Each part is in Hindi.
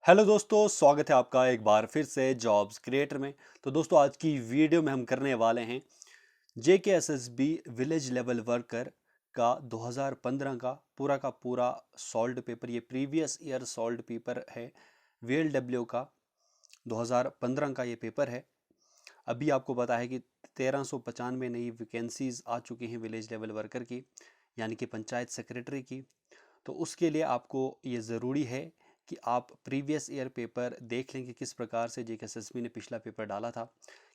हेलो दोस्तों, स्वागत है आपका एक बार फिर से जॉब्स क्रिएटर में। तो दोस्तों, आज की वीडियो में हम करने वाले हैं जेकेएसएसबी विलेज लेवल वर्कर का 2015 का पूरा सॉल्व्ड पेपर। ये प्रीवियस ईयर सॉल्व्ड पेपर है। वीएलडब्ल्यू का 2015 का ये पेपर है। अभी आपको पता है कि 1395 नई वैकेंसीज आ चुकी हैं विलेज लेवल वर्कर की, यानी कि पंचायत सेक्रेटरी की। तो उसके लिए आपको ये ज़रूरी है कि आप प्रीवियस ईयर पेपर देख लें कि किस प्रकार से जेकेएसएसबी ने पिछला पेपर डाला था,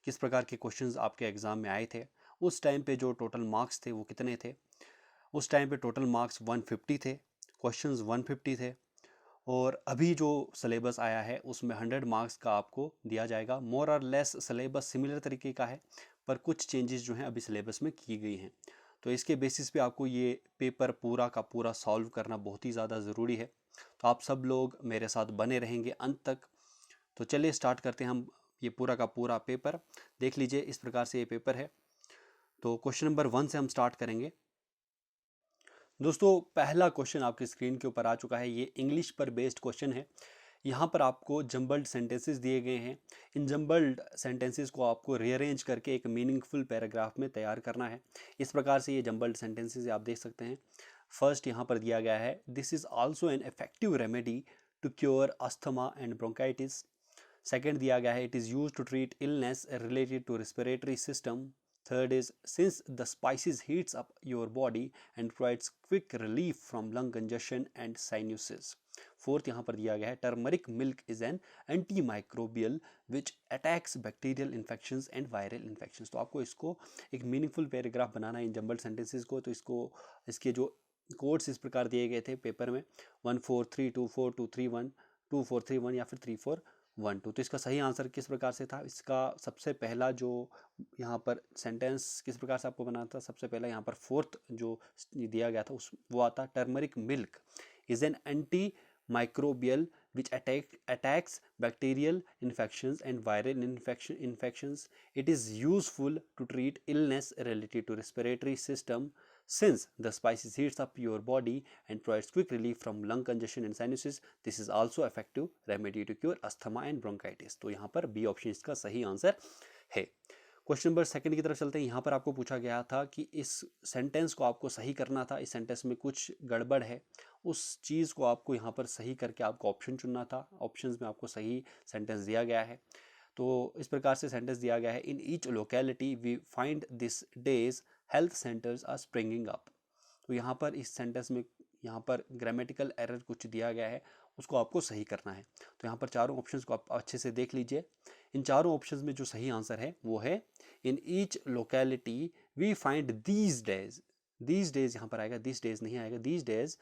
किस प्रकार के क्वेश्चंस आपके एग्ज़ाम में आए थे, उस टाइम पे जो टोटल मार्क्स थे वो कितने थे। उस टाइम पे टोटल मार्क्स 150 थे, क्वेश्चंस 150 थे। और अभी जो सिलेबस आया है उसमें 100 मार्क्स का आपको दिया जाएगा। मोर और लेस सिलेबस सिमिलर तरीके का है, पर कुछ चेंजेस जो हैं अभी सिलेबस में की गई हैं। तो इसके बेसिस पे आपको ये पेपर पूरा का पूरा सॉल्व करना बहुत ही ज़्यादा ज़रूरी है। तो आप सब लोग मेरे साथ बने रहेंगे अंत तक। तो चलिए स्टार्ट करते हैं हम ये पूरा का पूरा पेपर। देख लीजिए, इस प्रकार से ये पेपर है। तो क्वेश्चन नंबर 1 से हम स्टार्ट करेंगे। दोस्तों, पहला क्वेश्चन आपकी स्क्रीन के ऊपर आ चुका है। ये इंग्लिश पर बेस्ड क्वेश्चन है। यहाँ पर आपको जंबल्ड सेंटेंसेस दिए गए हैं। इन जंबल्ड सेंटेंसेस को आपको रीअरेंज करके एक मीनिंगफुल पैराग्राफ में तैयार करना है। इस प्रकार से ये जंबल्ड सेंटेंसेस आप देख सकते हैं। फर्स्ट यहाँ पर दिया गया है, this is also an effective remedy to cure asthma and bronchitis. Second दिया गया है, it is use to treat illness related to respiratory system. Third is, since the spices heats up your body and provides quick relief from lung congestion and sinuses. Fourth यहाँ पर दिया गया है, turmeric milk is an antimicrobial which attacks bacterial infections and viral infections. तो आपको इसको एक मीनिंगफुल पैराग्राफ बनाना है इन जंबल्ड सेंटेंसेस को। तो इसको इसके जो कोड्स इस प्रकार दिए गए थे पेपर में, 14324 231 2431 या फिर 3412। तो इसका सही आंसर किस प्रकार से था? इसका सबसे पहला जो यहाँ पर सेंटेंस किस प्रकार से आपको बनाना था, सबसे पहला यहाँ पर फोर्थ जो दिया गया था उस वो आता, turmeric milk is an anti microbial which attacks bacterial infections and viral infections. It is useful to treat illness related to respiratory system since the spices heats up your body and provides quick relief from lung congestion and sinuses. This is also effective remedy to cure asthma and bronchitis. तो यहाँ पर बी ऑप्शन इसका सही आंसर है। क्वेश्चन नंबर सेकंड की तरफ चलते हैं। यहाँ पर आपको पूछा गया था कि इस सेंटेंस को आपको सही करना था, इस सेंटेंस में कुछ गड़बड़ है, उस चीज़ को आपको यहाँ पर सही करके आपको ऑप्शन चुनना था। ऑप्शंस में आपको सही सेंटेंस दिया गया है। तो इस प्रकार से सेंटेंस दिया गया है, in each locality we find this days health centres are springing up. तो यहाँ पर इस सेंटेंस में यहाँ पर ग्रामेटिकल एरर कुछ दिया गया है, उसको आपको सही करना है। तो यहाँ पर चारों ऑप्शंस को आप अच्छे से देख लीजिए। इन चारों ऑप्शंस में जो सही आंसर है वो है, in each locality we find these days. These days यहाँ पर आएगा, दीज डेज नहीं आएगा, these days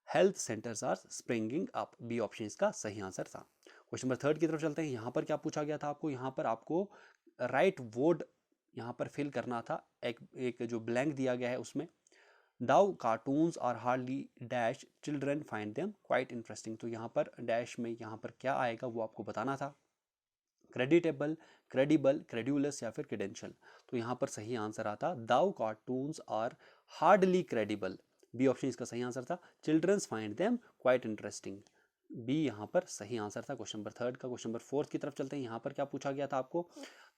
health centres are springing up. B option इसका सही आंसर था। क्वेश्चन नंबर थर्ड की तरफ चलते हैं। यहाँ पर क्या पूछा गया था आपको? यहाँ पर आपको राइट वर्ड यहाँ पर फिल करना था। एक जो ब्लैंक दिया गया है उसमें, though cartoons are hardly dash children find them quite interesting. तो यहाँ पर डैश में यहाँ पर क्या आएगा वो आपको बताना था। क्रेडिटेबल, क्रेडिबल, क्रेड्यूलस या फिर क्रेडेंशियल। तो यहाँ पर सही आंसर आता, though cartoons are hardly credible. B option इसका सही आंसर था, childrens find them quite interesting. B यहाँ पर सही आंसर था क्वेश्चन नंबर थर्ड का। क्वेश्चन नंबर फोर्थ की तरफ चलते हैं। यहाँ पर क्या पूछा गया था आपको?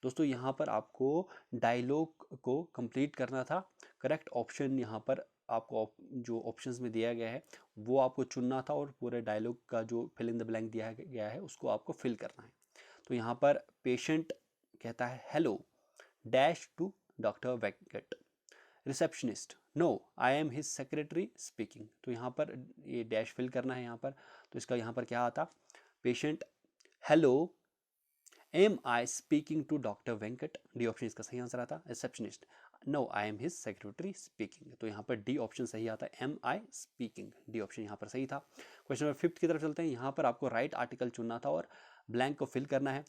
दोस्तों, यहाँ पर आपको डायलॉग को कंप्लीट करना था। करेक्ट ऑप्शन यहाँ पर आपको जो ऑप्शंस में दिया गया है वो आपको चुनना था, और पूरे डायलॉग का जो फिल इन द ब्लैंक दिया गया है उसको आपको फिल करना है। तो यहाँ पर पेशेंट कहता है hello dash to doctor Venkat. Receptionist, no I am his secretary speaking. तो यहाँ पर ये डैश फिल करना है यहाँ पर। तो इसका यहाँ पर क्या आता? Patient, hello am I speaking to doctor Venkat. D option इसका सही आंसर आता। Receptionist, no I am his secretary speaking. तो यहाँ पर डी ऑप्शन सही आता है, am I speaking. D option यहाँ पर सही था। क्वेश्चन नंबर फिफ्थ की तरफ चलते हैं। यहाँ पर आपको राइट आर्टिकल चुनना था और ब्लैंक को फिल करना है।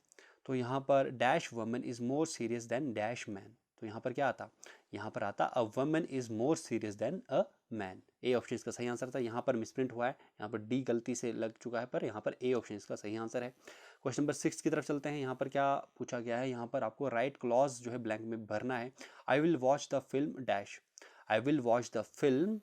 तो यहाँ पर dash woman is more serious than dash man. तो यहाँ पर क्या आता? यहाँ पर आता, a woman is more serious than a man. A option इसका सही आंसर था। यहाँ पर मिसप्रिंट हुआ है, यहाँ पर डी गलती से लग चुका है, पर यहाँ पर ए ऑप्शन इसका सही आंसर है। क्वेश्चन नंबर 6 की तरफ चलते हैं। यहाँ पर क्या पूछा गया है? यहाँ पर आपको राइट क्लॉज जो है ब्लैंक में भरना है। I will watch the film dash. I will watch the film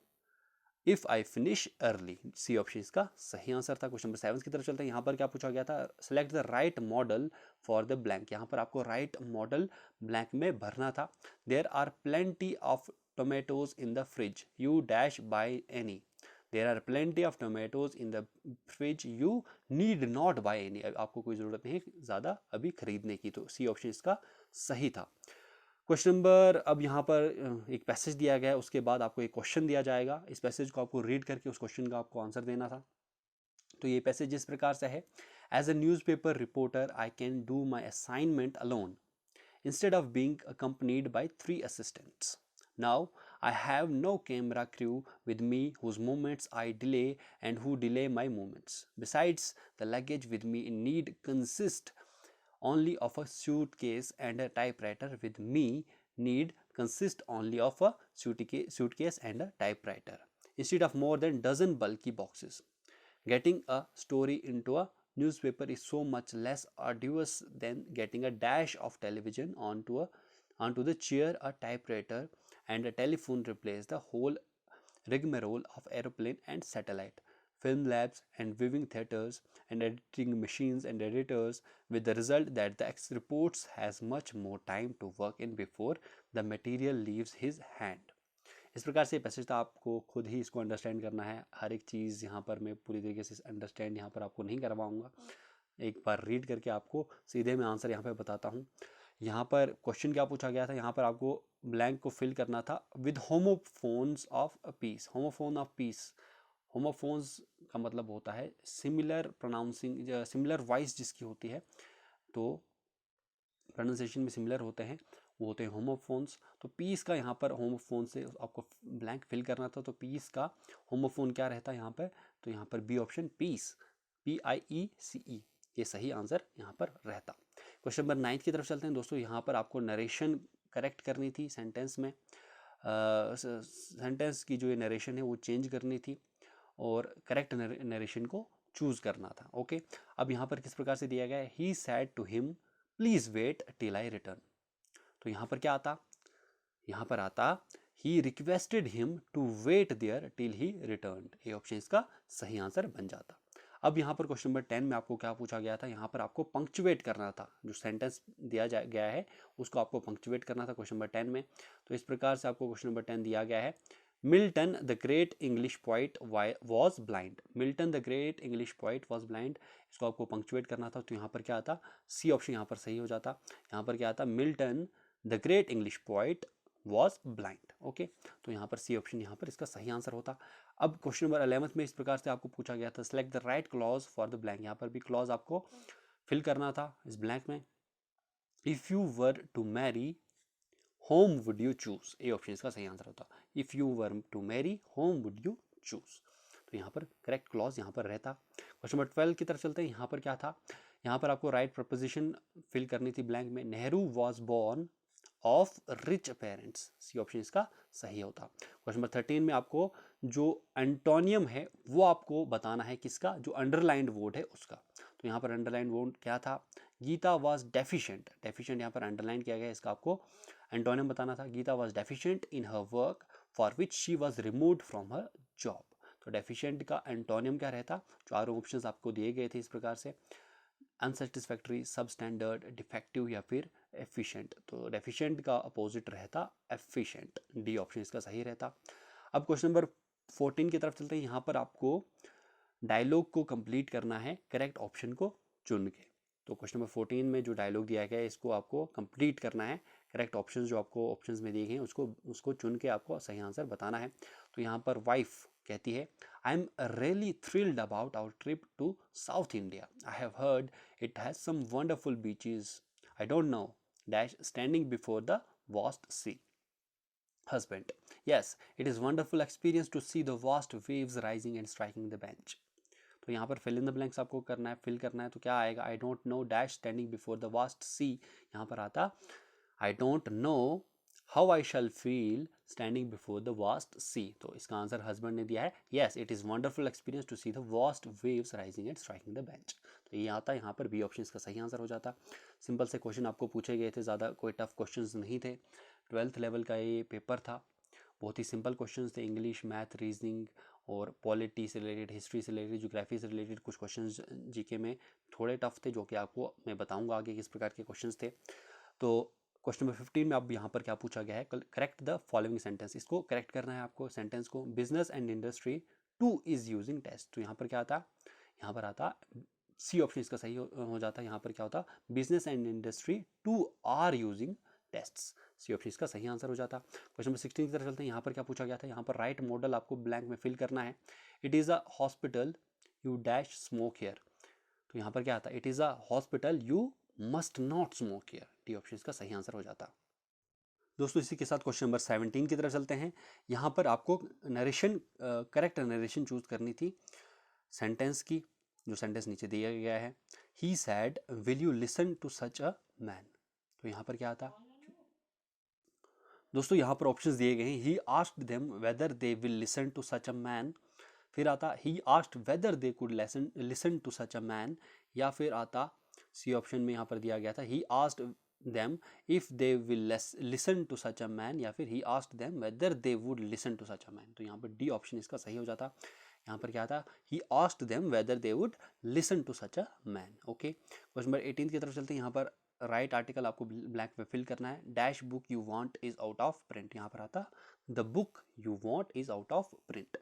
if I finish early, C option इसका सही आंसर था। क्वेश्चन नंबर 7 की तरफ चलते हैं। यहाँ पर क्या पूछा गया था, select the right modal for the blank. यहाँ पर आपको राइट मॉडल ब्लैंक में भरना था। There are plenty of tomatoes in the fridge, you dash buy any. There are plenty of tomatoes in the fridge, you need not buy any. आपको कोई ज़रूरत नहीं है ज़्यादा अभी खरीदने की, तो सी ऑप्शन इसका सही था। क्वेश्चन नंबर, अब यहाँ पर एक पैसेज दिया गया है, उसके बाद आपको एक क्वेश्चन दिया जाएगा। इस पैसेज को आपको रीड करके उस क्वेश्चन का आपको आंसर देना था। तो ये पैसेज इस प्रकार से है, as a newspaper reporter I can do my assignment alone instead of being accompanied by 3 assistants. Now I have no camera crew with me whose movements I delay and who delay my movements. Besides, the luggage with me in need consists only of a suitcase, and a typewriter with me need consist only of a suitcase and a typewriter instead of more than dozen bulky boxes. Getting a story into a newspaper is so much less arduous than getting a dash of television onto the chair. A typewriter and a telephone replace the whole rigmarole of aeroplane and satellite, film labs and viewing theaters and editing machines and editors, with the result that the ex-reports has much more time to work in before the material leaves his hand. इस प्रकार से पैसेज था, आपको खुद ही इसको अंडरस्टैंड करना है। हर एक चीज़ यहाँ पर मैं पूरी तरीके से अंडरस्टैंड यहाँ पर आपको नहीं करवाऊँगा, एक बार रीड करके आपको सीधे मैं आंसर यहाँ पर बताता हूँ। यहाँ पर क्वेश्चन क्या पूछा गया था, यहाँ पर आपको ब्लैंक को फिल करना था with homophones of peace. Homophone of peace, homophones का मतलब होता है सिमिलर प्रोनाउंसिंग, सिमिलर वॉइस जिसकी होती है, तो प्रोनाउंसिएशन में सिमिलर होते हैं, वो होते हैं होमोफोन्स। तो पीस का यहाँ पर होमोफोन से आपको ब्लैंक फिल करना था, तो पीस का होमोफोन क्या रहता है यहाँ पर, तो यहाँ पर बी ऑप्शन पीस, PIECE, ये सही आंसर यहाँ पर रहता। क्वेश्चन नंबर 9 की तरफ चलते हैं दोस्तों। यहाँ पर आपको नरेशन करेक्ट करनी थी सेंटेंस में, सेंटेंस की जो ये नरेशन है वो चेंज करनी थी और करेक्ट नरेशन को चूज करना था। ओके, अब यहाँ पर किस प्रकार से दिया गया है, he said to him please wait till I return. तो यहाँ पर क्या आता, यहाँ पर आता he requested him to wait there till he return. ये ऑप्शन इसका सही आंसर बन जाता। अब यहाँ पर क्वेश्चन नंबर 10 में आपको क्या पूछा गया था, यहाँ पर आपको पंक्चुएट करना था, जो सेंटेंस दिया गया है उसको आपको पंक्चुएट करना था क्वेश्चन नंबर 10 में। तो इस प्रकार से आपको क्वेश्चन नंबर 10 दिया गया है, Milton the great English poet was blind. Milton the great English poet was blind, इसको आपको पंक्चुएट करना था। तो यहाँ पर क्या आता, सी ऑप्शन यहाँ पर सही हो जाता। यहाँ पर क्या आता, Milton the great English poet was blind. Okay, तो यहाँ पर सी ऑप्शन यहाँ पर इसका सही आंसर होता। अब क्वेश्चन नंबर 11 में इस प्रकार से आपको पूछा गया था, select the right clause for the blank. यहाँ पर भी क्लॉज आपको फिल करना था इस ब्लैंक में। If you were to marry whom would you choose, A option इसका सही आंसर होता। If you were to marry whom would you choose, तो यहाँ पर करेक्ट क्लॉज यहाँ पर रहता। क्वेश्चन नंबर 12 की तरफ चलते हैं। यहाँ पर क्या था, यहाँ पर आपको राइट प्रपोजिशन फिल करनी थी ब्लैंक में। Nehru was born of rich parents, C option इसका सही होता। क्वेश्चन नंबर 13 में आपको जो एंटोनियम है वो आपको बताना है किसका, जो अंडरलाइंड वर्ड है उसका। तो यहाँ पर अंडरलाइंड वर्ड क्या था, गीता वॉज डेफिशिएंट। डेफिशिएंट यहाँ पर अंडरलाइन किया गया, इसका आपको एंटोनियम बताना था। Geeta was deficient in her work for which she was removed from her job. तो डेफिशिएंट का एंटोनियम क्या रहता, चारों ऑप्शंस आपको दिए गए थे इस प्रकार से, अनसेटिस्फैक्ट्री, सब स्टैंडर्ड, डिफेक्टिव या फिर एफिशिएंट। तो डेफिशिएंट का अपोजिट रहता एफिशिएंट, डी ऑप्शन इसका सही रहता। अब क्वेश्चन नंबर 14 की तरफ चलते हैं। यहाँ पर आपको डायलॉग को कंप्लीट करना है करेक्ट ऑप्शन को चुन के। तो क्वेश्चन नंबर 14 में जो डायलॉग दिया गया है इसको आपको कंप्लीट करना है, करेक्ट ऑप्शंस जो आपको ऑप्शंस में दिए गए हैं उसको चुन के आपको सही आंसर बताना है। तो यहाँ पर वाइफ कहती है, I am really thrilled about our trip to south India. I have heard it has some wonderful beaches. I don't know dash standing before the vast sea. Husband, yes, it is wonderful experience to see the vast waves rising and striking the bench. तो यहाँ पर फिल इन द ब्लैंक्स आपको करना है, फिल करना है। तो क्या आएगा, I don't know dash standing before the vast sea. यहाँ पर आता I don't know how I shall feel standing before the vast sea. तो इसका आंसर हस्बैंड ने दिया है, yes it is wonderful experience to see the vast waves rising and striking the bench. तो ये आता है यहाँ पर बी ऑप्शन इसका सही आंसर हो जाता। सिंपल से क्वेश्चन आपको पूछे गए थे, ज़्यादा कोई टफ क्वेश्चन नहीं थे। 12th लेवल का ये पेपर था, बहुत ही सिंपल क्वेश्चंस थे, इंग्लिश, मैथ, रीजनिंग और पॉलिटी से रिलेटेड, हिस्ट्री से रिलेटेड, ज्योग्राफी से रिलेटेड कुछ क्वेश्चंस जीके में थोड़े टफ थे, जो कि आपको मैं बताऊंगा आगे किस प्रकार के क्वेश्चंस थे। तो क्वेश्चन नंबर 15 में अब यहाँ पर क्या पूछा गया है, करेक्ट द फॉलोइंग सेंटेंस। इसको करेक्ट करना है आपको सेंटेंस को। Business and industry too is using test. तो यहाँ पर क्या आता, यहाँ पर आता सी ऑप्शन इसका सही हो जाता है। यहाँ पर क्या होता, business and industry too are using tests. C option इसका सही आंसर हो जाता। क्वेश्चन नंबर 16 की तरफ चलते हैं। यहाँ पर क्या पूछा गया था, यहाँ पर राइट मॉडल आपको ब्लैंक में फिल करना है। It is a hospital you dash smoke here. तो यहाँ पर क्या आता है, it is a hospital you must not smoke here. D option इसका सही आंसर हो जाता। दोस्तों इसी के साथ क्वेश्चन नंबर 17 की तरफ चलते हैं। यहाँ पर आपको नरेशन, करेक्ट नरेशन चूज करनी थी सेंटेंस की, जो सेंटेंस नीचे दिया गया है। He said will you listen to such a man. तो यहाँ पर क्या आता दोस्तों, यहाँ पर ऑप्शंस दिए गए हैं। He asked them whether they will listen to such a man, फिर आता he asked whether they could listen to such a man, या फिर आता सी ऑप्शन में यहाँ पर दिया गया था he asked them if they will listen to such a man, या फिर he asked them whether they would listen to such a man. तो यहाँ पर डी ऑप्शन इसका सही हो जाता। यहाँ पर क्या था, he asked them whether they would listen to such a man. Okay, question number 18 की तरफ चलते हैं। यहाँ पर राइट आर्टिकल आपको ब्लैंक में फिल करना है। Dash book you want is out of print. यहाँ पर आता the book you want is out of print.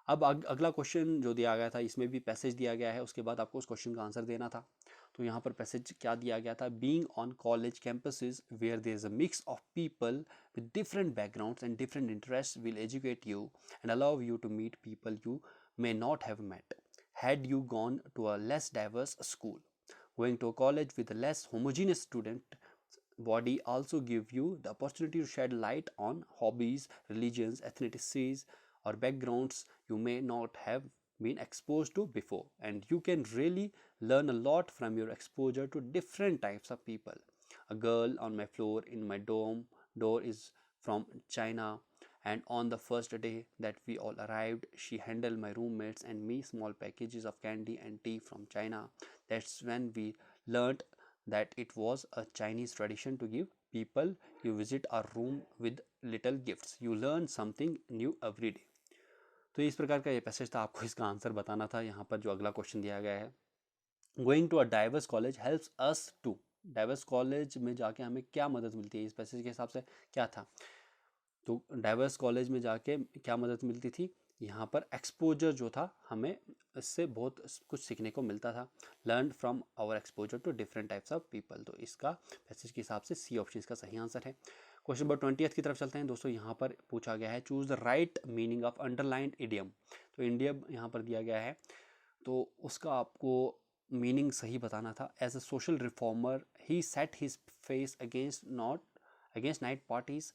अब अगला क्वेश्चन जो दिया गया था, इसमें भी पैसेज दिया गया है, उसके बाद आपको उस क्वेश्चन का आंसर देना था। तो यहाँ पर पैसेज क्या दिया गया था, being on college campuses where there is a mix of people with different backgrounds and different interest will educate you and allow you to meet people you may not have met had you gone to a less diverse school. Going to a college with a less homogeneous student body also give you the opportunity to shed light on hobbies, religions, ethnicities, or backgrounds you may not have been exposed to before, and you can really learn a lot from your exposure to different types of people. A girl on my floor in my dorm door is from China, and on the first day that we all arrived, she handed my roommates and me small packages of candy and tea from China. That's when we learned that it was a Chinese tradition to give people you visit our room with little gifts. You learn something new every day. तो इस प्रकार का ये पैसेज था, आपको इसका आंसर बताना था। यहाँ पर जो अगला क्वेश्चन दिया गया है, going to a diverse college helps us to. Diverse college में जाके हमें क्या मदद मिलती है, इस पैसेज के हिसाब से क्या था, तो डाइवर्स कॉलेज में जाके क्या मदद मिलती थी, यहाँ पर एक्सपोजर जो था, हमें इससे बहुत कुछ सीखने को मिलता था। Learn from our exposure to different types of people. तो इसका पैसेज के हिसाब से सी ऑप्शन इसका सही आंसर है। क्वेश्चन नंबर 20 की तरफ चलते हैं दोस्तों। यहाँ पर पूछा गया है choose the right meaning of underlined idiom. तो इडियम यहाँ पर दिया गया है, तो उसका आपको मीनिंग सही बताना था। As a social reformer he set his face against night parties.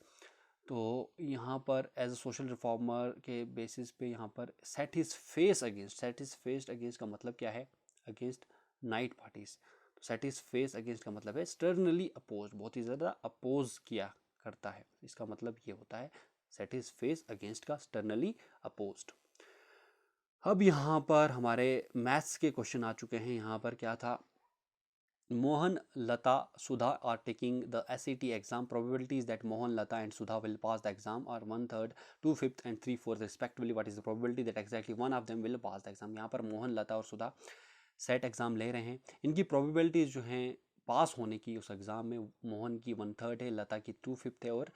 तो यहाँ पर एज अ सोशल रिफॉर्मर के बेसिस पे यहाँ पर सेट हिज फेस अगेंस्ट का मतलब क्या है, अगेंस्ट नाइट पार्टीज। तो सेट हिज फेस अगेंस्ट का मतलब है स्टर्नली अपोज, बहुत ही ज़्यादा अपोज किया करता है, इसका मतलब ये होता है सेट हिज फेस अगेंस्ट का स्टर्नली अपोज्ड। अब यहाँ पर हमारे मैथ्स के क्वेश्चन आ चुके हैं। यहाँ पर क्या था, Mohan, Lata, Sudha are taking the SAT exam. Probabilities that Mohan, Lata and Sudha will pass the exam are 1/3, 2/5 and 3/4 respectively. What is the probability that exactly one of them will pass the exam? यहाँ पर मोहन, लता और सुधा सेट एग्ज़ाम ले रहे हैं। इनकी प्रोबेबिलिटीज़ जो हैं पास होने की उस एग्ज़ाम में, मोहन की 1/3 है, लता की 2/5 है और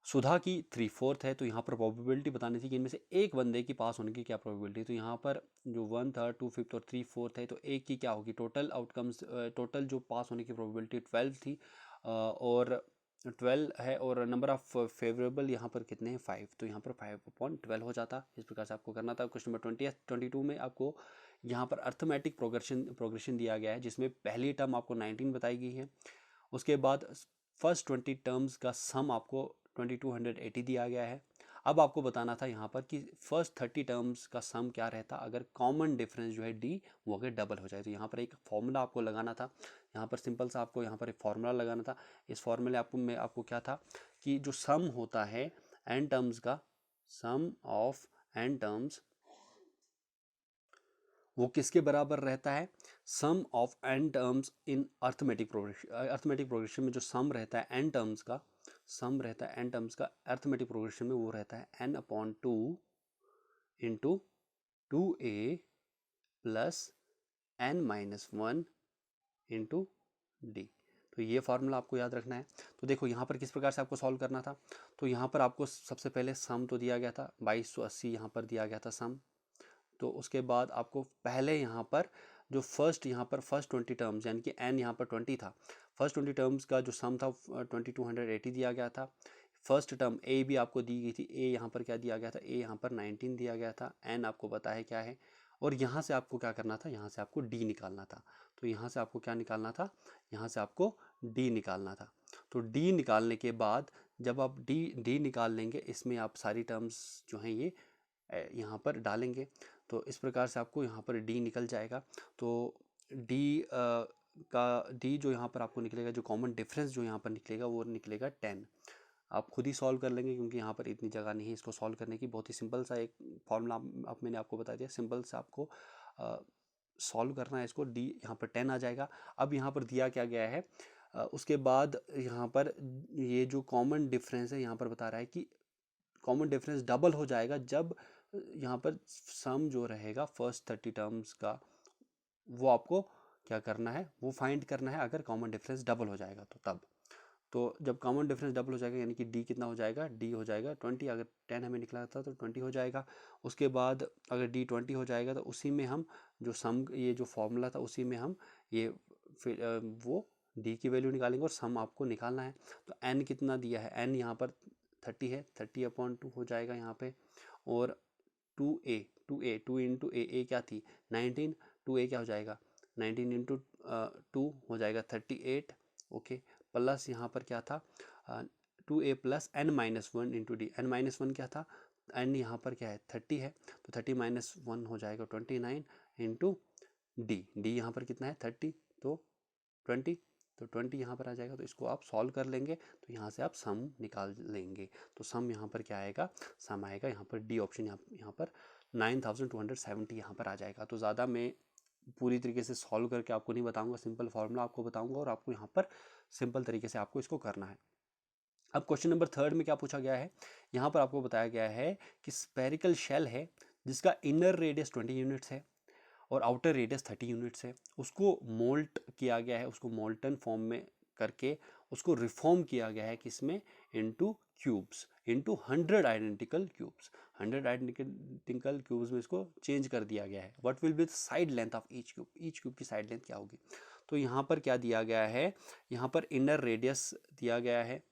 सुधा की 3/4 है। तो यहाँ पर प्रोबेबिलिटी बतानी थी कि इनमें से एक बंदे की पास होने की क्या प्रोबेबिलिटी। तो यहाँ पर जो 1/3, 2/5 और 3/4 है, तो एक की क्या होगी, टोटल आउटकम्स, टोटल जो पास होने की प्रोबेबिलिटी 12 थी, और 12 है, और नंबर ऑफ फेवरेबल यहाँ पर कितने हैं, 5। तो यहाँ पर 5/12 हो जाता। इस प्रकार से आपको करना था। क्वेश्चन नंबर 22 में आपको यहाँ पर अर्थमेटिक प्रोग्रेशन दिया गया है, जिसमें पहली टर्म आपको 19 बताई गई है। उसके बाद फर्स्ट 20 टर्म्स का सम आपको 2280 दिया गया है। अब आपको बताना था यहाँ पर कि फर्स्ट 30 टर्म्स का सम क्या रहता अगर कॉमन डिफरेंस जो है डी वो अगर डबल हो जाए। तो यहाँ पर एक फॉर्मूला आपको लगाना था। यहाँ पर सिंपल सा आपको यहाँ पर एक फार्मूला लगाना था। इस फार्मूले आपको क्या था कि जो सम होता है एन टर्म्स का, सम ऑफ एन टर्म्स वो किसके बराबर रहता है, sum of n terms in arithmetic progression में जो सम रहता है एन टर्म्स का, सम रहता है एन टर्म्स का अर्थमेटिक प्रोग्रेशन में, वो रहता है n/2 into 2a plus n-1 into D. तो ये फार्मूला आपको याद रखना है। तो देखो यहाँ पर किस प्रकार से आपको सॉल्व करना था। तो यहाँ पर आपको सबसे पहले सम तो दिया गया था 2280, यहाँ पर दिया गया था सम। तो उसके बाद आपको पहले यहाँ पर जो फर्स्ट 20 टर्म्स यानी कि n यहाँ पर 20 था, फर्स्ट 20 टर्म्स का जो सम था 2280 दिया गया था। फर्स्ट टर्म a भी आपको दी गई थी, a यहाँ पर क्या दिया गया था, a यहाँ पर 19 दिया गया था, n आपको पता है क्या है। और यहाँ से आपको क्या करना था, यहाँ से आपको d निकालना था। तो यहाँ से आपको क्या निकालना था, यहाँ से आपको d निकालना था। तो d निकालने के बाद जब आप d निकाल लेंगे, इसमें आप सारी टर्म्स जो हैं ये यहाँ पर डालेंगे। तो इस प्रकार से आपको यहाँ पर d निकल जाएगा। तो d जो यहाँ पर आपको निकलेगा, जो कॉमन डिफरेंस जो यहाँ पर निकलेगा वो निकलेगा 10। आप खुद ही सॉल्व कर लेंगे क्योंकि यहाँ पर इतनी जगह नहीं है इसको सॉल्व करने की। बहुत ही सिंपल सा एक फॉर्मूला अब मैंने आपको बता दिया, सिंपल से आपको सॉल्व करना है इसको। d यहाँ पर 10 आ जाएगा। अब यहाँ पर दिया क्या गया है, उसके बाद यहाँ पर ये जो कॉमन डिफरेंस है यहाँ पर बता रहा है कि कॉमन डिफरेंस डबल हो जाएगा जब यहाँ पर सम जो रहेगा फर्स्ट 30 टर्म्स का, वो आपको क्या करना है, वो फाइंड करना है अगर कॉमन डिफरेंस डबल हो जाएगा तो तब। तो जब कॉमन डिफरेंस डबल हो जाएगा यानी कि d कितना हो जाएगा, d हो जाएगा 20। अगर 10 हमें निकला था तो 20 हो जाएगा। उसके बाद अगर d 20 हो जाएगा तो उसी में हम जो सम, ये जो फॉर्मूला था उसी में हम ये वो d की वैल्यू निकालेंगे और सम आपको निकालना है। तो n कितना दिया है, n यहाँ पर 30 है, 30/2 हो जाएगा यहाँ पे। और 2 इंटू ए क्या थी 19, 2a क्या हो जाएगा 19 इंटू 2 हो जाएगा 38। ओके, प्लस यहाँ पर क्या था 2a plus n-1 into D. n-1 क्या था, n यहाँ पर क्या है 30 है, तो 30-1 हो जाएगा 29 इंटू डी। डी यहाँ पर कितना है 30, तो 20, तो 20 यहाँ पर आ जाएगा। तो इसको आप सॉल्व कर लेंगे तो यहाँ से आप सम निकाल लेंगे। तो सम यहाँ पर क्या आएगा, सम आएगा यहाँ पर डी ऑप्शन, यहाँ पर 9270 यहाँ पर आ जाएगा। तो ज़्यादा मैं पूरी तरीके से सॉल्व करके आपको नहीं बताऊंगा, सिंपल फार्मूला आपको बताऊंगा और आपको यहाँ पर सिंपल तरीके से आपको इसको करना है। अब क्वेश्चन नंबर 3 में क्या पूछा गया है, यहाँ पर आपको बताया गया है कि स्पेरिकल शेल है जिसका इनर रेडियस 20 यूनिट्स है और आउटर रेडियस 30 यूनिट्स है। उसको मोल्ट किया गया है, उसको मोल्टन फॉर्म में करके उसको रिफॉर्म किया गया है किसमें, into cubes, into 100 identical cubes. 100 identical cubes में इसको चेंज कर दिया गया है। What will be the side length of each cube, each cube की साइड लेंथ क्या होगी। तो यहाँ पर क्या दिया गया है, यहाँ पर इनर रेडियस दिया गया है,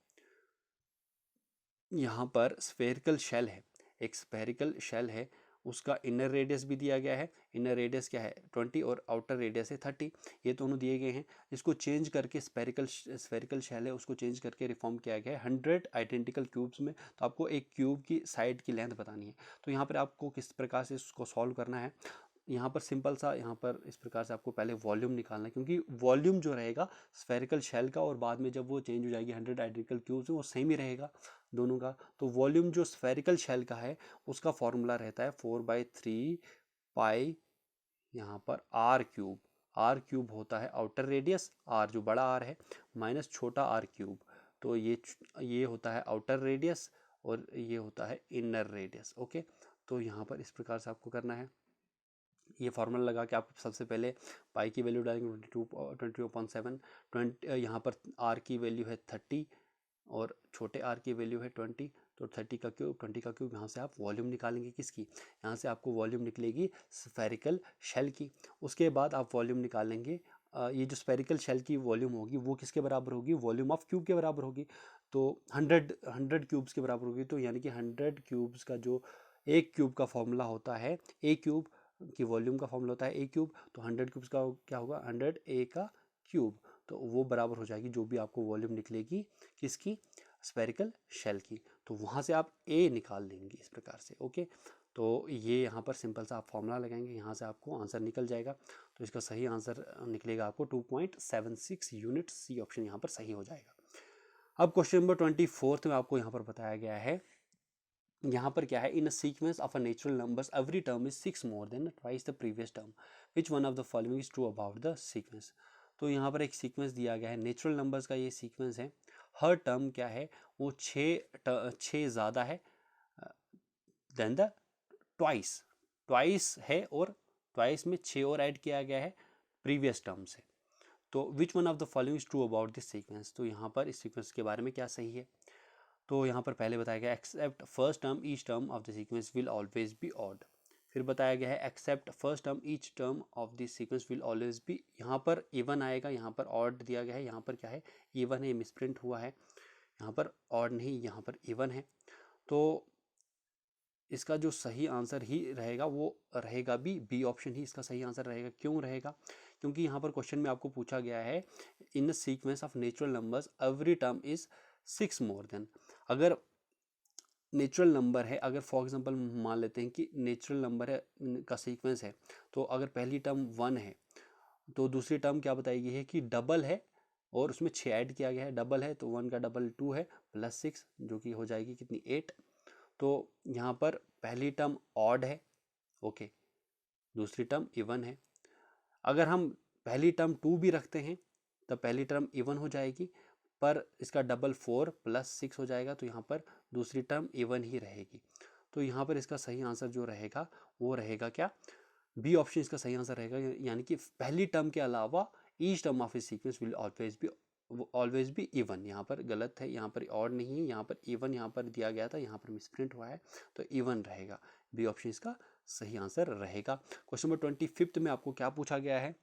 यहाँ पर स्फेरिकल शेल है, एक स्फेरिकल शेल है, उसका इनर रेडियस भी दिया गया है। इनर रेडियस क्या है 20 और आउटर रेडियस है 30, ये दोनों दिए गए हैं। इसको चेंज करके स्फेरिकल शेल है उसको चेंज करके रिफॉर्म किया गया है 100 आइडेंटिकल क्यूब्स में। तो आपको एक क्यूब की साइड की लेंथ बतानी है। तो यहाँ पर आपको किस प्रकार से इसको सॉल्व करना है, यहाँ पर सिंपल सा, यहाँ पर इस प्रकार से आपको पहले वॉल्यूम निकालना है, क्योंकि वॉल्यूम जो रहेगा स्फेरिकल शेल का और बाद में जब वो चेंज हो जाएगी 100 आइडेंटिकल क्यूब्स में वो सेम ही रहेगा दोनों का। तो वॉल्यूम जो स्फेरिकल शेल का है उसका फॉर्मूला रहता है 4/3 पाई यहाँ पर आर क्यूब। आर क्यूब होता है आउटर रेडियस, आर जो बड़ा आर है माइनस छोटा आर क्यूब। तो ये होता है आउटर रेडियस और ये होता है इनर रेडियस। ओके, तो यहाँ पर इस प्रकार से आपको करना है। ये फार्मूला लगा के आप सबसे पहले पाई की वैल्यू डालेंगे 22.7, 20 यहाँ पर आर की वैल्यू है 30 और छोटे आर की वैल्यू है 20, तो 30 का क्यूब 20 का क्यूब। यहाँ से आप वॉल्यूम निकालेंगे किसकी, यहाँ से आपको वॉल्यूम निकलेगी स्फेरिकल शेल की। उसके बाद आप वॉल्यूम निकालेंगे, ये जो स्फेरिकल शेल की वॉल्यूम होगी वो किसके बराबर होगी, वॉल्यूम ऑफ क्यूब के बराबर होगी। तो 100 क्यूब्स के बराबर होगी। तो यानी कि 100 क्यूब्स का जो एक क्यूब का फॉर्मूला होता है, ए क्यूब की वॉल्यूम का फॉर्मूला होता है ए क्यूब, तो 100 क्यूब्स का क्या होगा 100 ए का क्यूब। तो वो बराबर हो जाएगी जो भी आपको वॉल्यूम निकलेगी किसकी, स्फेरिकल शेल की। तो वहाँ से आप ए निकाल लेंगे इस प्रकार से। ओके, तो ये यहाँ पर सिंपल सा आप फॉर्मूला लगाएंगे, यहाँ से आपको आंसर निकल जाएगा। तो इसका सही आंसर निकलेगा आपको 2.76 यूनिट, सी ऑप्शन यहाँ पर सही हो जाएगा। अब क्वेश्चन नंबर 24 में आपको यहाँ पर बताया गया है, यहाँ पर क्या है, in a sequence of a natural numbers every term is 6 more than twice the previous term, which one of the following is true about the sequence. तो यहाँ पर एक सीक्वेंस दिया गया है, नेचुरल नंबर्स का ये सीक्वेंस है। हर टर्म क्या है वो 6 ज़्यादा है देन द ट्वाइस, ट्वाइस है और ट्वाइस में 6 और ऐड किया गया है प्रीवियस टर्म से। तो विच one of the following is true about this sequence, तो यहाँ पर इस सीक्वेंस के बारे में क्या सही है। तो यहाँ पर पहले बताया गया accept first term each term of the sequence will always be odd. फिर बताया गया है accept first term each term of this sequence will always be, यहाँ पर इवन आएगा, यहाँ पर ऑड दिया गया है, यहाँ पर क्या है इवन है, मिसप्रिंट हुआ है, यहाँ पर ऑड नहीं, यहाँ पर इवन है। तो इसका जो सही आंसर ही रहेगा वो रहेगा बी ऑप्शन ही इसका सही आंसर रहेगा। क्यों रहेगा, क्योंकि यहाँ पर क्वेश्चन में आपको पूछा गया है in the sequence of natural numbers every term is 6 more then. अगर नेचुरल नंबर है, अगर फॉर एग्जांपल मान लेते हैं कि नेचुरल नंबर है का सीक्वेंस है, तो अगर पहली टर्म 1 है तो दूसरी टर्म क्या बताई गई है कि डबल है और उसमें 6 ऐड किया गया है, डबल है तो 1 का डबल 2 है प्लस 6 जो कि हो जाएगी कितनी 8। तो यहाँ पर पहली टर्म ऑड है, ओके, दूसरी टर्म इवन है। अगर हम पहली टर्म 2 भी रखते हैं तब पहली टर्म इवन हो जाएगी, पर इसका डबल 4 प्लस 6 हो जाएगा, तो यहाँ पर दूसरी टर्म इवन ही रहेगी। तो यहाँ पर इसका सही आंसर जो रहेगा वो रहेगा क्या, बी ऑप्शन इसका सही आंसर रहेगा, यानी कि पहली टर्म के अलावा each term of A sequence will always be even. यहाँ पर गलत है, यहाँ पर ऑड नहीं है, यहाँ पर इवन यहाँ पर दिया गया था, यहाँ पर मिसप्रिंट हुआ है, तो इवन रहेगा, बी ऑप्शन इसका सही आंसर रहेगा। क्वेश्चन नंबर 25 में आपको क्या पूछा गया है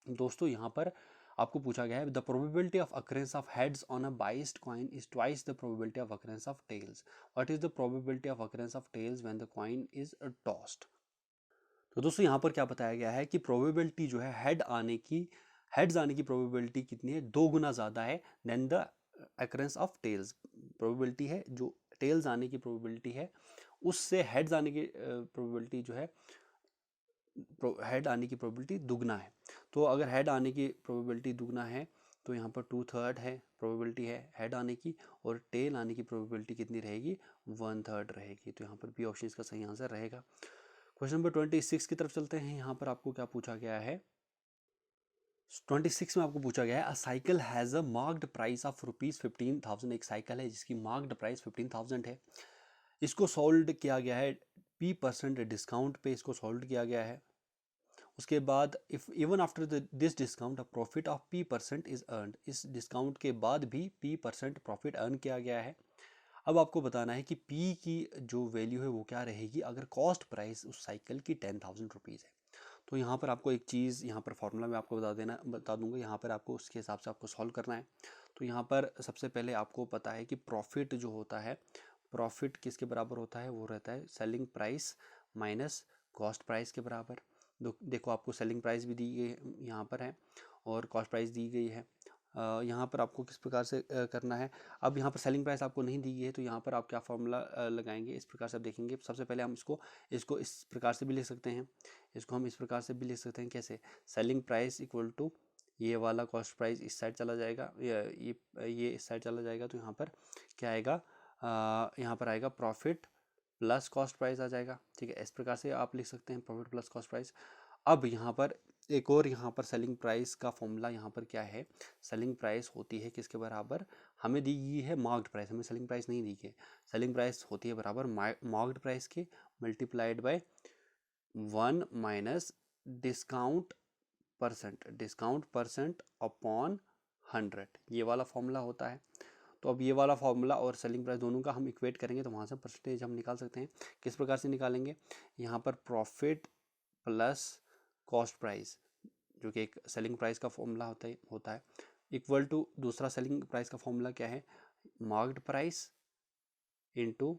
दोस्तों, यहाँ पर आपको पूछा गया है the probability of occurrence of heads on a biased coin is twice the probability of occurrence of tails. What is the probability of occurrence of tails when the coin is tossed. तो दोस्तों यहाँ पर क्या बताया गया है कि प्रोबेबिलिटी जो है हेड्स आने की प्रोबेबिलिटी कितनी है, 2 गुना ज़्यादा है then the occurrence of tails. Probability है जो टेल्स आने की प्रोबेबिलिटी है उससे हेड्स आने की प्रोबेबिलिटी जो है, हेड आने की प्रोबेबिलिटी दुगना है। तो अगर हेड आने की प्रोबेबिलिटी दुगना है तो यहाँ पर 2/3 है प्रोबेबिलिटी है हेड आने की, और टेल आने की प्रोबेबिलिटी कितनी रहेगी, 1/3 रहेगी। तो यहाँ पर बी ऑप्शन इसका सही आंसर रहेगा। क्वेश्चन नंबर 26 की तरफ चलते हैं। यहाँ पर आपको क्या पूछा गया है, 26 में आपको पूछा गया है अ cycle has a marked price of ₹15,000। एक साइकिल है जिसकी मार्क्ड प्राइस 15,000 है, इसको सोल्ड किया गया है P% डिस्काउंट पे, इसको सोल्ड किया गया है। उसके बाद if even after this discount a profit of P% is earned, इस डिस्काउंट के बाद भी P% प्रॉफिट अर्न किया गया है। अब आपको बताना है कि P की जो वैल्यू है वो क्या रहेगी अगर कॉस्ट प्राइस उस साइकिल की 10,000 रुपीज़ है। तो यहाँ पर आपको एक चीज़ यहाँ पर फॉर्मूला में आपको बता दूंगा, यहाँ पर आपको उसके हिसाब से आपको सॉल्व करना है। तो यहाँ पर सबसे पहले आपको पता है कि प्रॉफिट जो होता है, प्रॉफिट किसके बराबर होता है, वो रहता है selling price minus cost price के बराबर। देखो आपको सेलिंग प्राइस भी दी गई यहाँ पर है और कॉस्ट प्राइस दी गई है। यहाँ पर आपको किस प्रकार से करना है, अब यहाँ पर सेलिंग प्राइस आपको नहीं दी गई है तो यहाँ पर आप क्या फॉर्मूला लगाएंगे, इस प्रकार से आप देखेंगे। सबसे पहले हम इसको इस प्रकार से भी लिख सकते हैं, इसको हम इस प्रकार से भी लिख सकते हैं, कैसे, सेलिंग प्राइस इक्वल टू ये वाला कॉस्ट प्राइस इस साइड चला जाएगा, ये इस साइड चला जाएगा, तो यहाँ पर क्या आएगा, यहाँ पर आएगा प्रॉफिट प्लस कॉस्ट प्राइस आ जाएगा। ठीक है, इस प्रकार से आप लिख सकते हैं प्रॉफिट प्लस कॉस्ट प्राइस। अब यहाँ पर एक और यहाँ पर सेलिंग प्राइस का फॉर्मूला यहाँ पर क्या है, सेलिंग प्राइस होती है किसके बराबर, हमें दी गई है मार्क्ड प्राइस, हमें सेलिंग प्राइस नहीं दी गई। सेलिंग प्राइस होती है बराबर मार्क्ड प्राइस के multiplied by 1 minus discount percent upon 100, ये वाला फॉर्मूला होता है। तो अब ये वाला फॉर्मूला और सेलिंग प्राइस दोनों का हम इक्वेट करेंगे तो वहाँ से परसेंटेज हम निकाल सकते हैं। किस प्रकार से निकालेंगे, यहाँ पर प्रॉफिट प्लस कॉस्ट प्राइस जो कि एक सेलिंग प्राइस का फॉर्मूला होता है इक्वल टू दूसरा सेलिंग प्राइस का फॉर्मूला क्या है, marked price into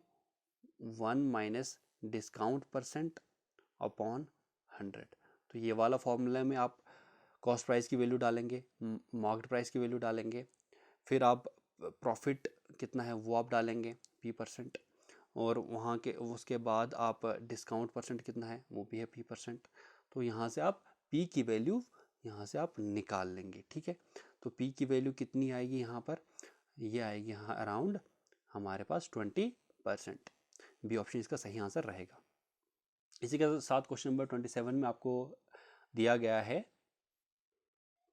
1 minus discount percent upon 100। तो ये वाला फॉर्मूला में आप कॉस्ट प्राइस की वैल्यू डालेंगे, मार्क्ड प्राइस की वैल्यू डालेंगे, फिर आप प्रॉफिट कितना है वो आप डालेंगे P%, और वहाँ के उसके बाद आप डिस्काउंट परसेंट कितना है वो भी है P%। तो यहाँ से आप P की वैल्यू यहाँ से आप निकाल लेंगे। ठीक है, तो P की वैल्यू कितनी आएगी यहाँ पर, ये आएगी यहाँ अराउंड हमारे पास 20%। बी ऑप्शन इसका सही आंसर रहेगा। इसी के साथ क्वेश्चन नंबर 27 में आपको दिया गया है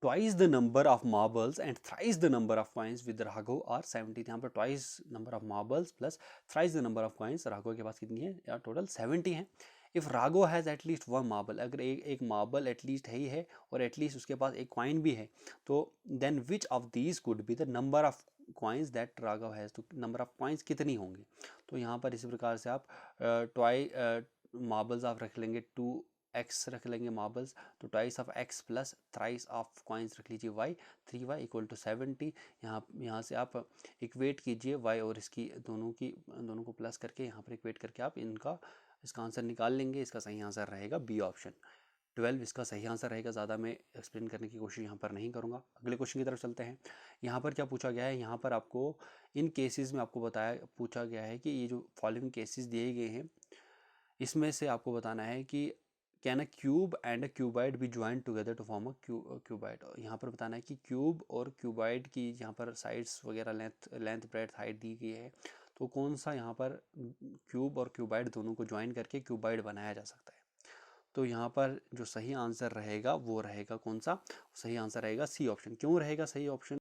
twice the number of marbles and thrice the number of coins with Raghav are 70। यहाँ पर twice number of marbles plus thrice the number of coins, Raghav के पास कितनी है या टोटल 70 है। If Raghav has at least one marble, अगर एक मार्बल एटलीस्ट है ही है और एटलीस्ट उसके पास एक कॉइन भी है, तो then which of these could be the number of coins that Raghav has, तो नंबर ऑफ कॉइन्स कितनी होंगी। तो यहाँ पर इसी प्रकार से आप मार्बल्स आप रख लेंगे 2x रख लेंगे मार्बल्स, तो twice of x plus thrice of coins रख लीजिए y, 3y इक्वल टू 70। यहाँ से आप इक्वेट कीजिए y और इसकी दोनों को प्लस करके यहाँ पर इक्वेट करके आप इसका आंसर निकाल लेंगे। इसका सही आंसर रहेगा बी ऑप्शन 12, इसका सही आंसर रहेगा। ज़्यादा मैं एक्सप्लेन करने की कोशिश यहाँ पर नहीं करूँगा। अगले क्वेश्चन की तरफ चलते हैं। यहाँ पर क्या पूछा गया है, यहाँ पर आपको इन केसेस में आपको पूछा गया है कि ये जो फॉलोइंग केसेस दिए गए हैं इसमें से आपको बताना है कि can a cube and a cuboid be joint together to form a cuboid. यहाँ पर बताना है कि क्यूब और क्यूबाइड की यहाँ पर साइड्स वगैरह लेंथ ब्रेड्थ हाइट दी गई है, तो कौन सा यहाँ पर क्यूब और क्यूबाइड दोनों को ज्वाइन करके क्यूबाइड बनाया जा सकता है। तो यहाँ पर जो सही आंसर रहेगा वो रहेगा कौन सा, सही आंसर रहेगा सी ऑप्शन। क्यों रहेगा सही ऑप्शन,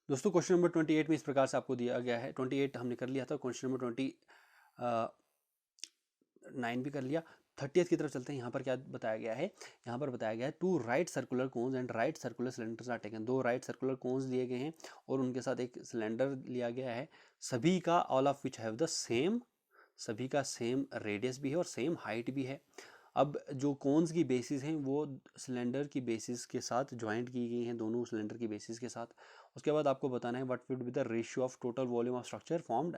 दोस्तों क्वेश्चन नंबर 28 में इस प्रकार से आपको दिया गया है। 28 हमने कर लिया था, क्वेश्चन नंबर 29 भी कर लिया। 30th की तरफ चलते हैं। यहाँ पर क्या बताया गया है, यहाँ पर बताया गया है two right circular cones and right circular cylinders are taken. दो राइट सर्कुलर कोन्स दिए गए हैं और उनके साथ एक सिलेंडर लिया गया है, सभी का all of which have the same, सभी का सेम रेडियस भी है और सेम हाइट भी है। अब जो कोन्स की बेसिस हैं वो सिलेंडर की बेसिस के साथ ज्वाइंट की गई हैं, दोनों सिलेंडर की बेसिस के साथ। उसके बाद आपको बताना है what would be the ratio of total volume of structure formed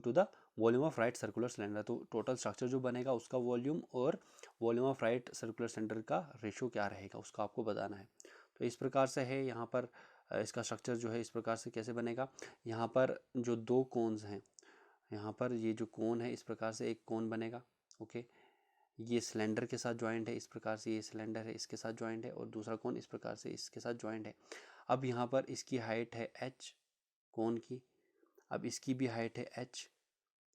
to the volume of right circular cylinder. तो टोटल स्ट्रक्चर जो बनेगा उसका वॉल्यूम और volume of right circular cylinder का रेशियो क्या रहेगा उसका आपको बताना है। तो इस प्रकार से है यहाँ पर इसका स्ट्रक्चर जो है इस प्रकार से कैसे बनेगा। यहाँ पर जो दो कोन्स हैं, यहाँ पर ये जो कोन है इस प्रकार से एक कोन बनेगा, ओके। ये सिलेंडर के साथ ज्वाइंट है, इस प्रकार से ये सिलेंडर है इसके साथ ज्वाइंट है और दूसरा कोन इस प्रकार से इसके साथ ज्वाइंट है। अब यहाँ पर इसकी हाइट है h कोन की, अब इसकी भी हाइट है h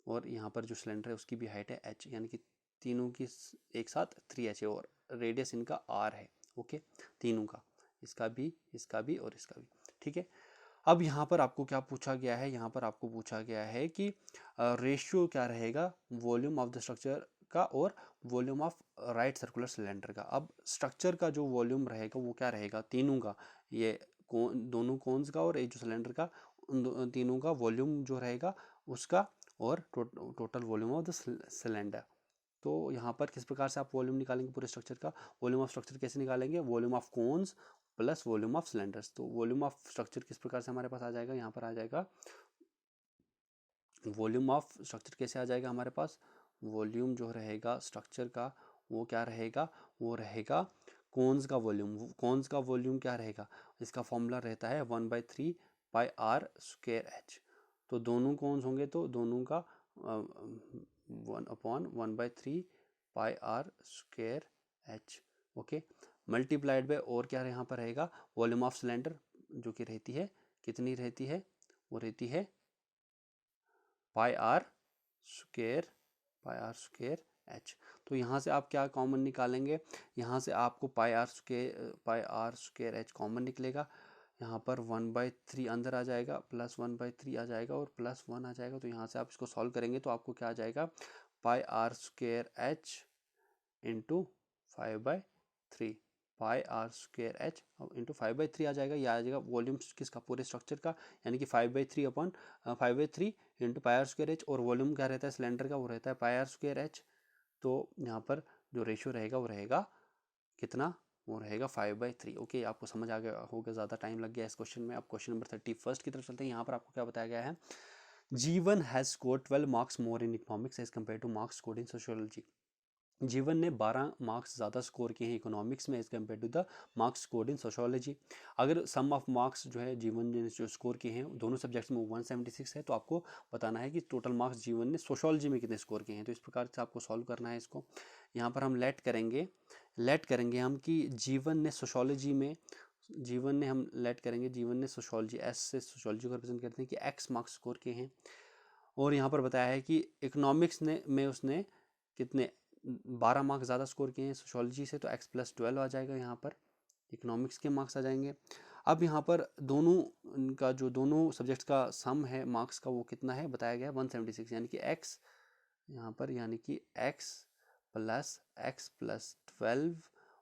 और यहाँ पर जो सिलेंडर है उसकी भी हाइट है h, यानी कि तीनों की एक साथ 3h है और रेडियस इनका r है, ओके। तीनों का, इसका भी और इसका भी, ठीक है। अब यहाँ पर आपको क्या पूछा गया है, यहाँ पर आपको पूछा गया है कि रेशियो क्या रहेगा वॉल्यूम ऑफ द स्ट्रक्चर का और volume of right circular cylinder का। अब स्ट्रक्चर का जो वॉल्यूम रहेगा वो क्या रहेगा, तीनों का, ये दोनों कोन्स का और ये जो सिलेंडर का, उन तीनों का वॉल्यूम जो रहेगा उसका और total volume of the cylinder. तो यहाँ पर किस प्रकार से आप वॉल्यूम निकालेंगे पूरे स्ट्रक्चर का, वॉल्यूम ऑफ स्ट्रक्चर कैसे निकालेंगे, volume of cones plus volume of cylinders. तो वॉल्यूम ऑफ स्ट्रक्चर किस प्रकार से हमारे पास आ जाएगा, यहाँ पर आ जाएगा वॉल्यूम ऑफ स्ट्रक्चर कैसे आ जाएगा हमारे पास, वॉल्यूम जो रहेगा स्ट्रक्चर का वो क्या रहेगा, वो रहेगा कोन्स का वॉल्यूम। कोन्स का वॉल्यूम क्या रहेगा, इसका फॉर्मूला रहता है 1/3 पाई आर स्क्वायर एच। तो दोनों कोन्स होंगे तो दोनों का 1/3 pi r square h, okay, multiplied by और क्या यहाँ पर रहेगा वॉल्यूम ऑफ सिलेंडर जो कि रहती है, कितनी रहती है, वो रहती है पाई आर स्क्वायर एच। तो यहाँ से आप क्या कॉमन निकालेंगे, यहाँ से आपको पाई आर स्क्वायर एच कॉमन निकलेगा। यहाँ पर 1/3 अंदर आ जाएगा, प्लस 1/3 आ जाएगा और प्लस 1 आ जाएगा। तो यहाँ से आप इसको सॉल्व करेंगे तो आपको क्या आ जाएगा, pi r square h into 5/3, pi r square h into 5/3 आ जाएगा। यह आ जाएगा वॉल्यूम किसका, पूरे स्ट्रक्चर का, यानी कि 5/3 into pi r square h. और वॉल्यूम क्या रहता है सिलेंडर का, वो रहता है पाई आर स्क्वायर एच। तो यहाँ पर जो रेशियो रहेगा वो रहेगा कितना, वो रहेगा 5/3, ओके। आपको समझ आ गया होगा, ज़्यादा टाइम लग गया इस क्वेश्चन में। अब क्वेश्चन नंबर 31 की तरफ चलते हैं। यहाँ पर आपको क्या बताया गया है, Jeevan has scored 12 marks more in economics as compare to marks scored in sociology. Jeevan ने 12 मार्क्स ज़्यादा स्कोर किए हैं इकोनॉमिक्स में as compare to the marks scored in sociology. अगर सम ऑफ मार्क्स जो है जीवन ने जो स्कोर किए हैं दोनों सब्जेक्ट्स में 176 है, तो आपको बताना है कि टोटल मार्क्स जीवन ने सोशियोलॉजी में कितने स्कोर किए हैं। तो इस प्रकार से आपको सॉल्व करना है इसको। यहाँ पर हम लेट करेंगे हम कि जीवन ने सोशियोलॉजी में, हम लेट करेंगे जीवन ने सोशियोलॉजी, एस से सोशियोलॉजी को रिप्रेजेंट करते हैं कि एक्स मार्क्स स्कोर किए हैं। और यहाँ पर बताया है कि इकोनॉमिक्स में उसने कितने 12 मार्क्स ज़्यादा स्कोर किए हैं सोशियोलॉजी से तो x+12 आ जाएगा यहाँ पर, इकोनॉमिक्स के मार्क्स आ जाएंगे। अब यहाँ पर दोनों का जो दोनों सब्जेक्ट्स का सम है मार्क्स का वो कितना है बताया गया है 176, यानी कि x यहाँ पर यानी कि x+12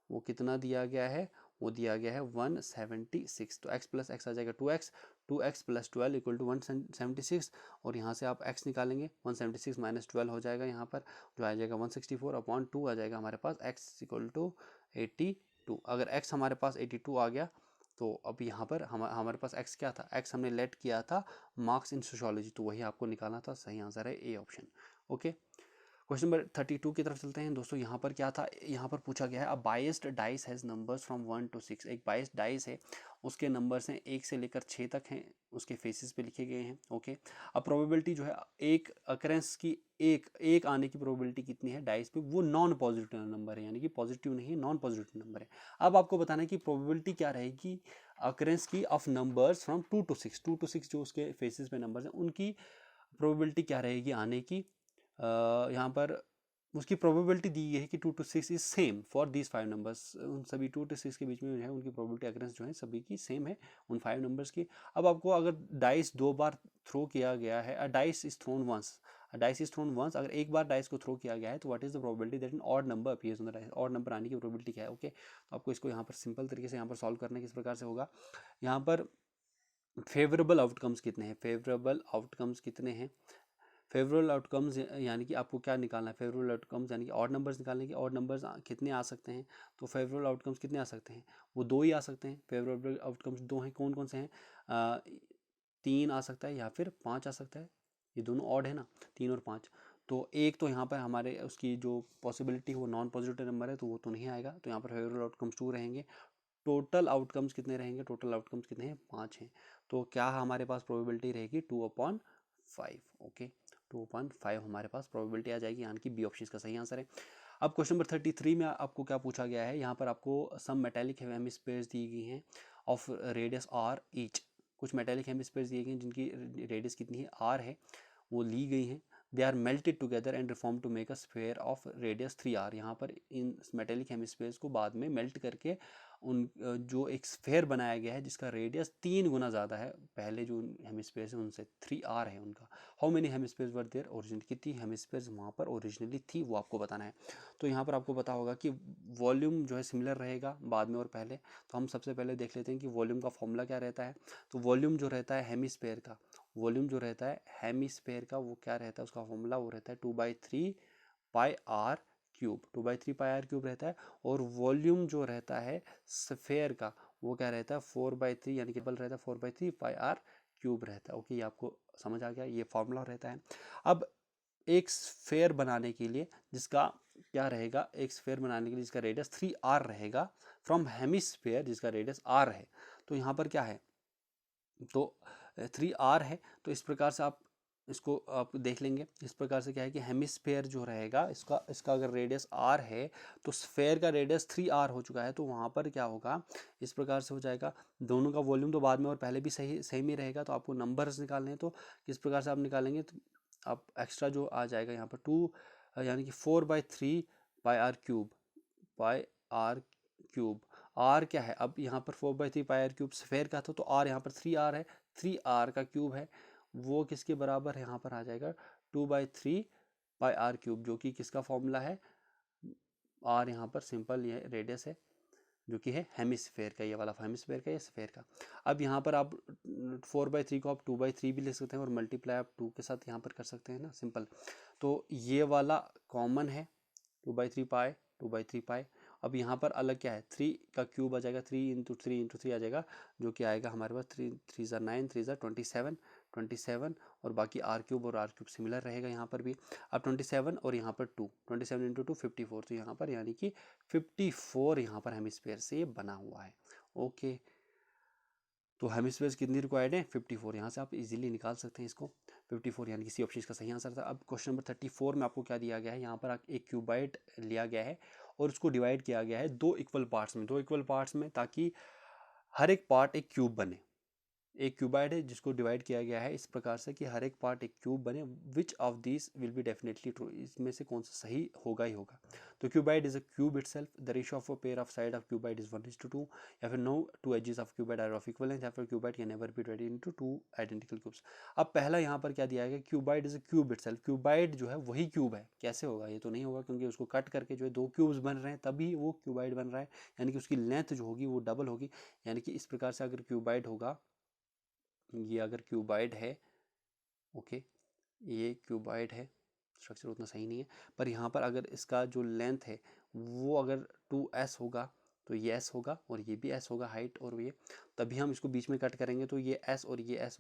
वो कितना दिया गया है, वो दिया गया है 176। तो x प्लस एक्स आ जाएगा 2x, 2x + 12 = 176 और यहाँ से आप x निकालेंगे 176 - 12 हो जाएगा यहाँ पर जो आ जाएगा 164/2 आ जाएगा हमारे पास x = 82। अगर x हमारे पास 82 आ गया तो अब यहाँ पर हमारे पास x क्या था, x हमने लेट किया था मार्क्स इन सोशियोलॉजी, तो वही आपको निकालना था। सही आंसर है A option. Okay, question number 32 की तरफ चलते हैं दोस्तों। यहाँ पर क्या था, यहाँ पर पूछा गया है a biased dice has numbers from 1 to 6। एक बाइस्ड डाइस है, उसके नंबर्स हैं 1 से लेकर 6 तक हैं, उसके फेसेस पे लिखे गए हैं। ओके, अब प्रोबेबिलिटी जो है एक अकरेंस की एक आने की प्रोबेबिलिटी कितनी है डाइस पे, वो नॉन पॉजिटिव नंबर है, यानी कि पॉजिटिव नहीं है, नॉन पॉजिटिव नंबर है। अब आपको बताना है कि प्रोबेबिलिटी क्या रहेगी अकरेंस की of numbers from 2 to 6, 2 to 6 जो उसके फेसेस पे नंबर्स हैं उनकी प्रोबेबिलिटी क्या रहेगी आने की। यहाँ पर उसकी प्रोबेबिलिटी दी गई है कि 2 to 6 is same for these 5 numbers. उन सभी 2 to 6 के बीच में जो है उनकी प्रोबेबिलिटी अकरेंस जो है सभी की सेम है उन 5 नंबर्स की। अब आपको अगर डाइस 2 बार थ्रो किया गया है, dice is thrown once, dice is thrown once, अगर एक बार डाइस को थ्रो किया गया है तो what is the probability that an odd number appears on the dice, odd number आने की प्रोबेबिलिटी क्या है। ओके, तो आपको इसको यहाँ पर सिंपल तरीके से यहाँ पर सॉल्व करने किस प्रकार से होगा। यहाँ पर फेवरेबल आउटकम्स कितने हैं, फेवरेबल आउटकम्स कितने हैं, फेवरेबल आउटकम्स यानी कि आपको क्या निकालना है, फेवरेबल आउटकम्स यानी कि ऑड नंबर्स निकालने की, ऑड नंबर्स कितने आ सकते हैं, तो फेवरेबल आउटकम्स कितने आ सकते हैं, वो 2 ही आ सकते हैं। फेवरेबल आउटकम्स 2 हैं, कौन कौन से हैं, 3 आ सकता है या फिर 5 आ सकता है, ये दोनों ऑड है ना, 3 और 5। तो एक तो यहाँ पर हमारे उसकी जो पॉसिबिलिटी वो नॉन पॉजिटिव नंबर है तो वो तो नहीं आएगा, तो यहाँ पर फेवरेबल आउटकम्स 2 रहेंगे। टोटल आउटकम्स कितने रहेंगे, टोटल आउटकम्स कितने हैं, 5 हैं। तो क्या हमारे पास प्रोबेबिलिटी रहेगी 2/5। ओके, 2/5 हमारे पास प्रोबेबिलिटी आ जाएगी, यानी कि बी ऑप्शन इसका सही आंसर है। अब क्वेश्चन नंबर 33 में आपको क्या पूछा गया है, यहाँ पर आपको सम मेटेलिक हेमिस्फीयर्स दी गई हैं ऑफ रेडियस आर ईच। कुछ मेटेलिक हेमिस्फीयर्स दिए गए हैं जिनकी रेडियस कितनी है, आर है, वो ली गई हैं। They are melted together and reform to make a sphere of radius 3r। यहाँ पर इन मेटेलिक हेमिस्फीयर्स को बाद में मेल्ट करके उन जो एक स्फेयर बनाया गया है जिसका रेडियस 3 गुना ज़्यादा है पहले जो हेमिस्फीयर्स है उनसे, 3r है उनका। How many hemispheres were their original, कितनी हेमिस्फीयर्स वहाँ पर ओरिजिनली थी वो आपको बताना है। तो यहाँ पर आपको पता होगा कि वॉल्यूम जो है सिमिलर रहेगा बाद में और पहले, तो हम सबसे पहले देख लेते हैं कि वॉल्यूम का फॉर्मूला क्या रहता है। तो वॉल्यूम जो रहता है हेमिस्फीयर का, वॉल्यूम जो रहता है हेमिस्फीयर का वो क्या रहता है, उसका फॉर्मूला वो रहता है 2/3πr³, 2/3πr³ रहता है। और वॉल्यूम जो रहता है स्फेयर का वो क्या रहता है 4/3, यानी कि डबल रहता है 4/3πr³ रहता है। ओके, ये आपको समझ आ गया, ये फॉर्मूला रहता है। अब एक स्फेयर बनाने के लिए जिसका क्या रहेगा, एक स्फेयर बनाने के लिए जिसका रेडियस 3r रहेगा फ्रॉम हेमिस्फेयर जिसका रेडियस r है, तो यहाँ पर क्या है, तो 3r है, तो इस प्रकार से आप इसको आप देख लेंगे। इस प्रकार से क्या है कि हेमिस्फेयर जो रहेगा इसका अगर रेडियस r है तो स्फेयर का रेडियस 3r हो चुका है, तो वहाँ पर क्या होगा, इस प्रकार से हो जाएगा। दोनों का वॉल्यूम तो बाद में और पहले भी सेम ही रहेगा, तो आपको नंबर्स निकालने हैं, तो किस प्रकार से आप निकालेंगे, तो आप एक्स्ट्रा जो आ जाएगा यहाँ पर 2 यानी कि 4/3πr³, r क्या है, अब यहाँ पर 4/3πr³ स्फेयर का था तो r यहाँ पर 3r है, 3r का क्यूब है, वो किसके बराबर है, यहाँ पर आ जाएगा 2/3πr³ जो कि किसका फॉर्मूला है, r यहाँ पर सिंपल ये रेडियस है जो कि है हेमिस्फेयर का, ये वाला हेमिस्फेयर का, ये स्फेयर का। अब यहाँ पर आप 4/3 को आप 2/3 भी ले सकते हैं और मल्टीप्लाई आप 2 के साथ यहाँ पर कर सकते हैं ना, सिंपल। तो ये वाला कॉमन है 2/3π। अब यहाँ पर अलग क्या है, 3 का क्यूब आ जाएगा, 3 × 3 × 3 आ जाएगा, जो कि आएगा हमारे पास 3 3 ज़ा 9, 3 ज़ा 27 और बाकी r³ और r³ सिमिलर रहेगा यहाँ पर भी। अब 27 और यहाँ पर 2, 27 × 2 54, तो यहाँ पर यानी कि 54 यहाँ पर हेमिस्फीयर से बना हुआ है। ओके, तो हेमिस्फीयर्स कितनी रिक्वायर्ड है, 54, यहाँ से आप इजीली निकाल सकते हैं इसको, 54 यानी कि सी ऑप्शन इसका सही आंसर था। अब क्वेश्चन नंबर 34 में आपको क्या दिया गया है, यहाँ पर एक क्यूबाइड लिया गया है और उसको डिवाइड किया गया है 2 इक्वल पार्ट्स में, 2 इक्वल पार्ट्स में, ताकि हर एक पार्ट एक क्यूब बने। एक क्यूबाइड है जिसको डिवाइड किया गया है इस प्रकार से कि हर एक पार्ट एक क्यूब बने, which of this will be definitely true, इसमें से कौन सा सही होगा ही होगा। तो cuboid is a cube itself, the ratio of a pair of side of cuboid is 1:2, या फिर no two edges of cuboid are of equal length, या फिर cuboid can never be divided into two identical cubes. अब पहला यहाँ पर क्या दिया गया, cuboid is a cube itself, cuboid जो है वही क्यूब है, कैसे होगा, ये तो नहीं होगा क्योंकि उसको कट करके जो है दो क्यूब्स बन रहे हैं तभी वो क्यूबाइड बन रहा है, यानी कि उसकी लेंथ जो होगी वो डबल होगी। यानी कि इस प्रकार से अगर क्यूबाइड होगा, ये अगर क्यूबाइड है, ओके, ये क्यूबाइड है, स्ट्रक्चर उतना सही नहीं है, पर यहाँ पर अगर इसका जो लेंथ है वो अगर 2s होगा तो ये s होगा और ये भी s होगा, हाइट, और ये तभी हम इसको बीच में कट करेंगे तो ये s और ये s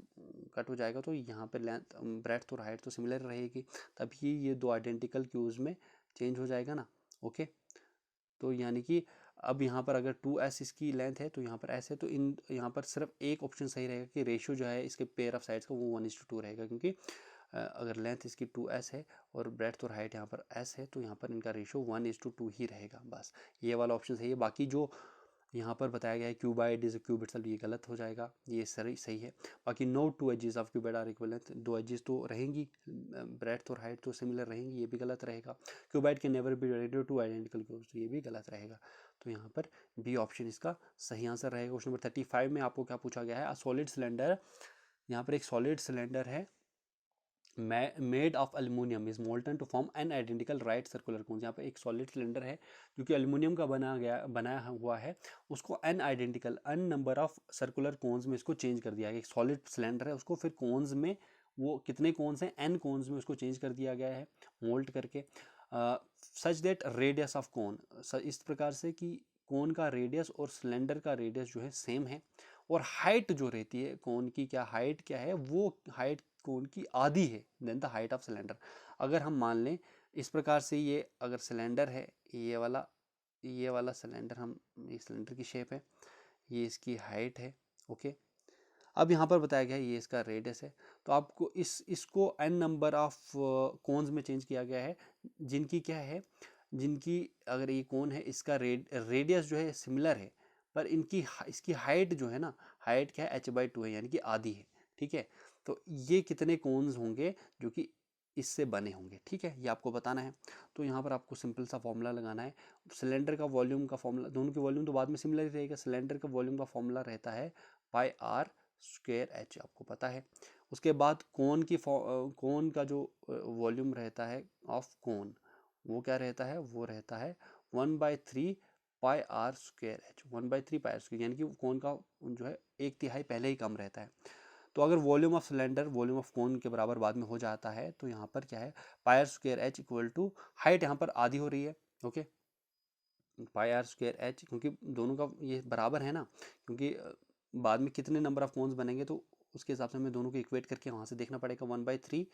कट हो जाएगा, तो यहाँ पर लेंथ, ब्रेड्थ और हाइट तो सिमिलर रहेगी, तभी ये दो आइडेंटिकल क्यूब्स में चेंज हो जाएगा ना। ओके, तो यानी कि अब यहाँ पर अगर 2s इसकी लेंथ है तो यहाँ पर s है, तो इन यहाँ पर सिर्फ एक ऑप्शन सही रहेगा कि रेशियो जो है इसके पेयर ऑफ साइड्स का वो 1:2 रहेगा, क्योंकि अगर लेंथ इसकी 2s है और ब्रेड्थ और हाइट यहाँ पर s है तो यहाँ पर इनका रेशियो 1:2 ही रहेगा, बस ये वाला ऑप्शन सही है। बाकी जो यहाँ पर बताया गया है cuboid is a cube itself, ये गलत हो जाएगा, ये सही है। बाकी no two edges of cuboid are equal length, दो एजेस तो रहेंगी, ब्रेड्थ और हाइट तो सिमिलर रहेंगी, ये भी गलत रहेगा। Cuboid can never be divided to identical cubes, तो ये भी गलत रहेगा। तो यहाँ पर बी ऑप्शन इसका सही आंसर रहेगा। क्वेश्चन नंबर 35 में आपको क्या पूछा गया है, अ सॉलिड सिलेंडर, यहाँ पर एक सॉलिड सिलेंडर है made of aluminium is molten to form an identical right circular cones. यहाँ पे एक सॉलिड सिलेंडर है जो कि एल्यूमिनियम का बनाया हुआ है, उसको an identical n number of circular cones में इसको चेंज कर दिया गया। एक सॉलिड सिलेंडर है, उसको फिर कोन्स में, वो कितने कोन्स हैं, एन कोन्स में उसको चेंज कर दिया गया है मोल्ट करके, such that radius of cone, इस प्रकार से कि कोन का रेडियस और सिलेंडर का रेडियस जो है सेम है, और हाइट जो रहती है कोन की, क्या हाइट क्या है, वो हाइट कोन की आधी है then the height of cylinder. अगर हम मान लें इस प्रकार से, ये अगर सिलेंडर है, ये वाला सिलेंडर, हम, ये सिलेंडर की शेप है, ये इसकी हाइट है, ओके। अब यहाँ पर बताया गया है ये इसका रेडियस है, तो आपको इसको एन नंबर ऑफ कोन्स में चेंज किया गया है, जिनकी क्या है, जिनकी अगर ये कोन है इसका रेडियस जो है सिमिलर है, पर इसकी हाइट जो है ना, हाइट क्या है, h/2 है, यानी कि आधी है, ठीक है। तो ये कितने कोन्स होंगे जो कि इससे बने होंगे, ठीक है, ये आपको बताना है। तो यहाँ पर आपको सिंपल सा फॉर्मूला लगाना है, सिलेंडर का वॉल्यूम का फॉर्मूला, दोनों के वॉल्यूम तो बाद में सिमिलर ही रहेगा, सिलेंडर का वॉल्यूम का फॉर्मूला रहता है πr²h, आपको पता है। उसके बाद कोन का जो वॉल्यूम रहता है ऑफ कोन, वो क्या रहता है, वो रहता है 1/3 πr²h, 1/3 πr², यानी कि कोन का जो है 1/3 पहले ही कम रहता है। तो अगर volume of cylinder volume of cone के बराबर बाद में हो जाता है तो यहाँ पर क्या है, πr²h इक्वल टू, हाइट यहाँ पर आधी हो रही है, ओके, πr²h, क्योंकि दोनों का ये बराबर है ना, क्योंकि बाद में कितने नंबर ऑफ कोन्स बनेंगे तो उसके हिसाब से हमें दोनों को इक्वेट करके वहाँ से देखना पड़ेगा। 1/3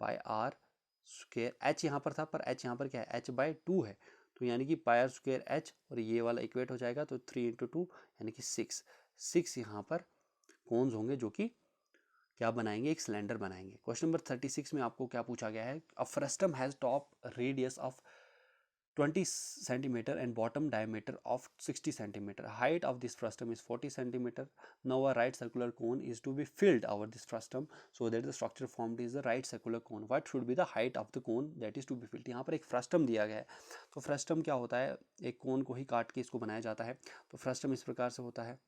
πr²h यहाँ पर था, पर h यहाँ पर क्या है, h/2 है, तो यानी कि πr²h, और ये वाला इक्वेट हो जाएगा, तो 3 × 2 यानी कि 6 यहाँ पर कोन्स होंगे जो कि क्या बनाएंगे, एक सिलेंडर बनाएंगे। क्वेश्चन नंबर 36 में आपको क्या पूछा गया है, a frustum has top radius of 20 centimeter and bottom diameter of 60 centimeter. Height of this frustum is 40 centimeter. Now a right circular cone is to be filled over this frustum so that the structure formed is the right circular cone. What should be the height of the cone that is to be filled? यहाँ पर एक फ्रस्टम दिया गया है, तो फ्रस्टम क्या होता है, एक कोन को ही काट के इसको बनाया जाता है। तो फ्रस्टम इस प्रकार से होता है,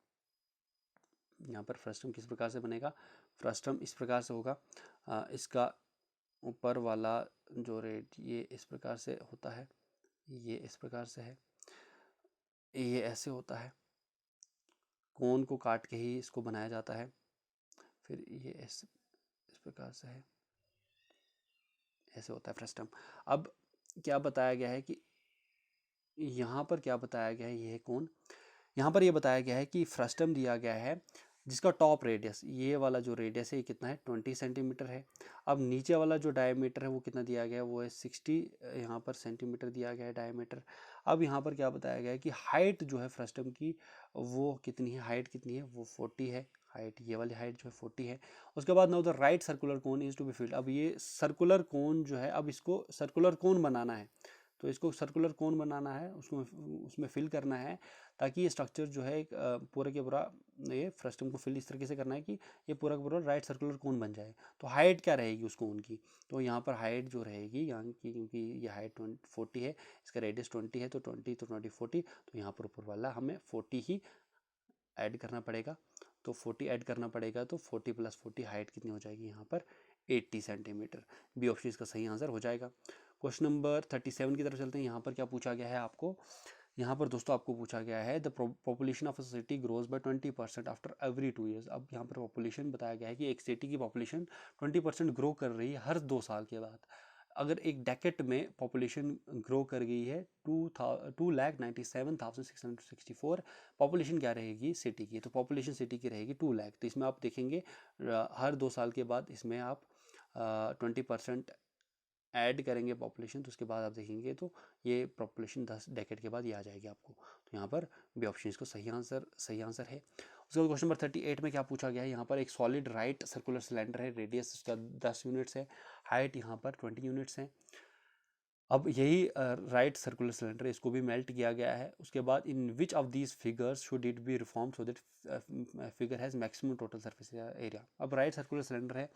यहाँ पर फ्रस्टम किस प्रकार से बनेगा, फ्रस्टम इस प्रकार से होगा, इसका ऊपर वाला जो रेड ये इस प्रकार से होता है, ये इस प्रकार से है, ये ऐसे होता है, कोन को काट के ही इसको बनाया जाता है, फिर ये इस प्रकार से है, ऐसे होता है फ्रस्टम। अब क्या बताया गया है कि यहाँ पर क्या बताया गया है, ये है कोन, यहाँ पर ये बताया गया है कि फ्रस्टम दिया गया है जिसका टॉप रेडियस, ये वाला जो रेडियस है ये कितना है, 20 सेंटीमीटर है। अब नीचे वाला जो डायमीटर है वो कितना दिया गया है, वो है 60 यहाँ पर सेंटीमीटर दिया गया है डायमीटर। अब यहाँ पर क्या बताया गया है कि हाइट जो है फ्रस्टम की वो कितनी है, हाइट कितनी है, वो 40 है, हाइट, ये वाली हाइट जो है 40 है। उसके बाद now the right circular cone is to be filled, अब ये सर्कुलर कोन जो है, अब इसको सर्कुलर कोन बनाना है, तो इसको सर्कुलर कोन बनाना है, उसको उसमें फिल करना है ताकि ये स्ट्रक्चर जो है एक पूरा के पूरा ये फ्रस्टम को फिल इस तरीके से करना है कि ये पूरा का पूरा राइट सर्कुलर कोन बन जाए। तो हाइट क्या रहेगी उस कोन की, तो यहाँ पर हाइट जो रहेगी यहाँ की, क्योंकि ये हाइट 40 है, इसका रेडियस 20 है, तो 20 तो 20 40, तो यहाँ पर ऊपर वाला हमें 40 ही ऐड करना पड़ेगा। तो 40 ऐड करना पड़ेगा, तो 40 + 40 हाइट कितनी हो जाएगी यहाँ पर 80 सेंटीमीटर। बी ऑप्शन इसका सही आंसर हो जाएगा। क्वेश्चन नंबर 37 की तरफ चलते हैं। यहाँ पर क्या पूछा गया है आपको, यहाँ पर दोस्तों आपको पूछा गया है the population of a city grows bye 20% after every 2 years. अब यहाँ पर पॉपुलेशन बताया गया है कि एक सिटी की पॉपुलेशन 20% ग्रो कर रही है हर 2 साल के बाद। अगर एक डेकेट में पॉपुलेशन ग्रो कर गई है 2,97,664, पॉपुलेशन क्या रहेगी सिटी की, तो पॉपुलेशन सिटी की रहेगी 2 लाख। तो इसमें आप देखेंगे हर 2 साल के बाद इसमें आप 20% ऐड करेंगे पॉपुलेशन, तो उसके बाद आप देखेंगे तो ये पॉपुलेशन 10 डेकेड के बाद ये आ जाएगी आपको। तो यहाँ पर बी ऑप्शन इसको सही आंसर है। उसके बाद क्वेश्चन नंबर 38 में क्या पूछा गया है, यहाँ पर एक सॉलिड राइट सर्कुलर सिलेंडर है, रेडियस इसका 10 यूनिट्स है, हाइट यहाँ पर 20 यूनिट्स है। अब यही राइट सर्कुलर सिलेंडर, इसको भी मेल्ट किया गया है। उसके बाद in which of these figures should it be reform so that figure has maximum total surface area. अब राइट सर्कुलर सिलेंडर है,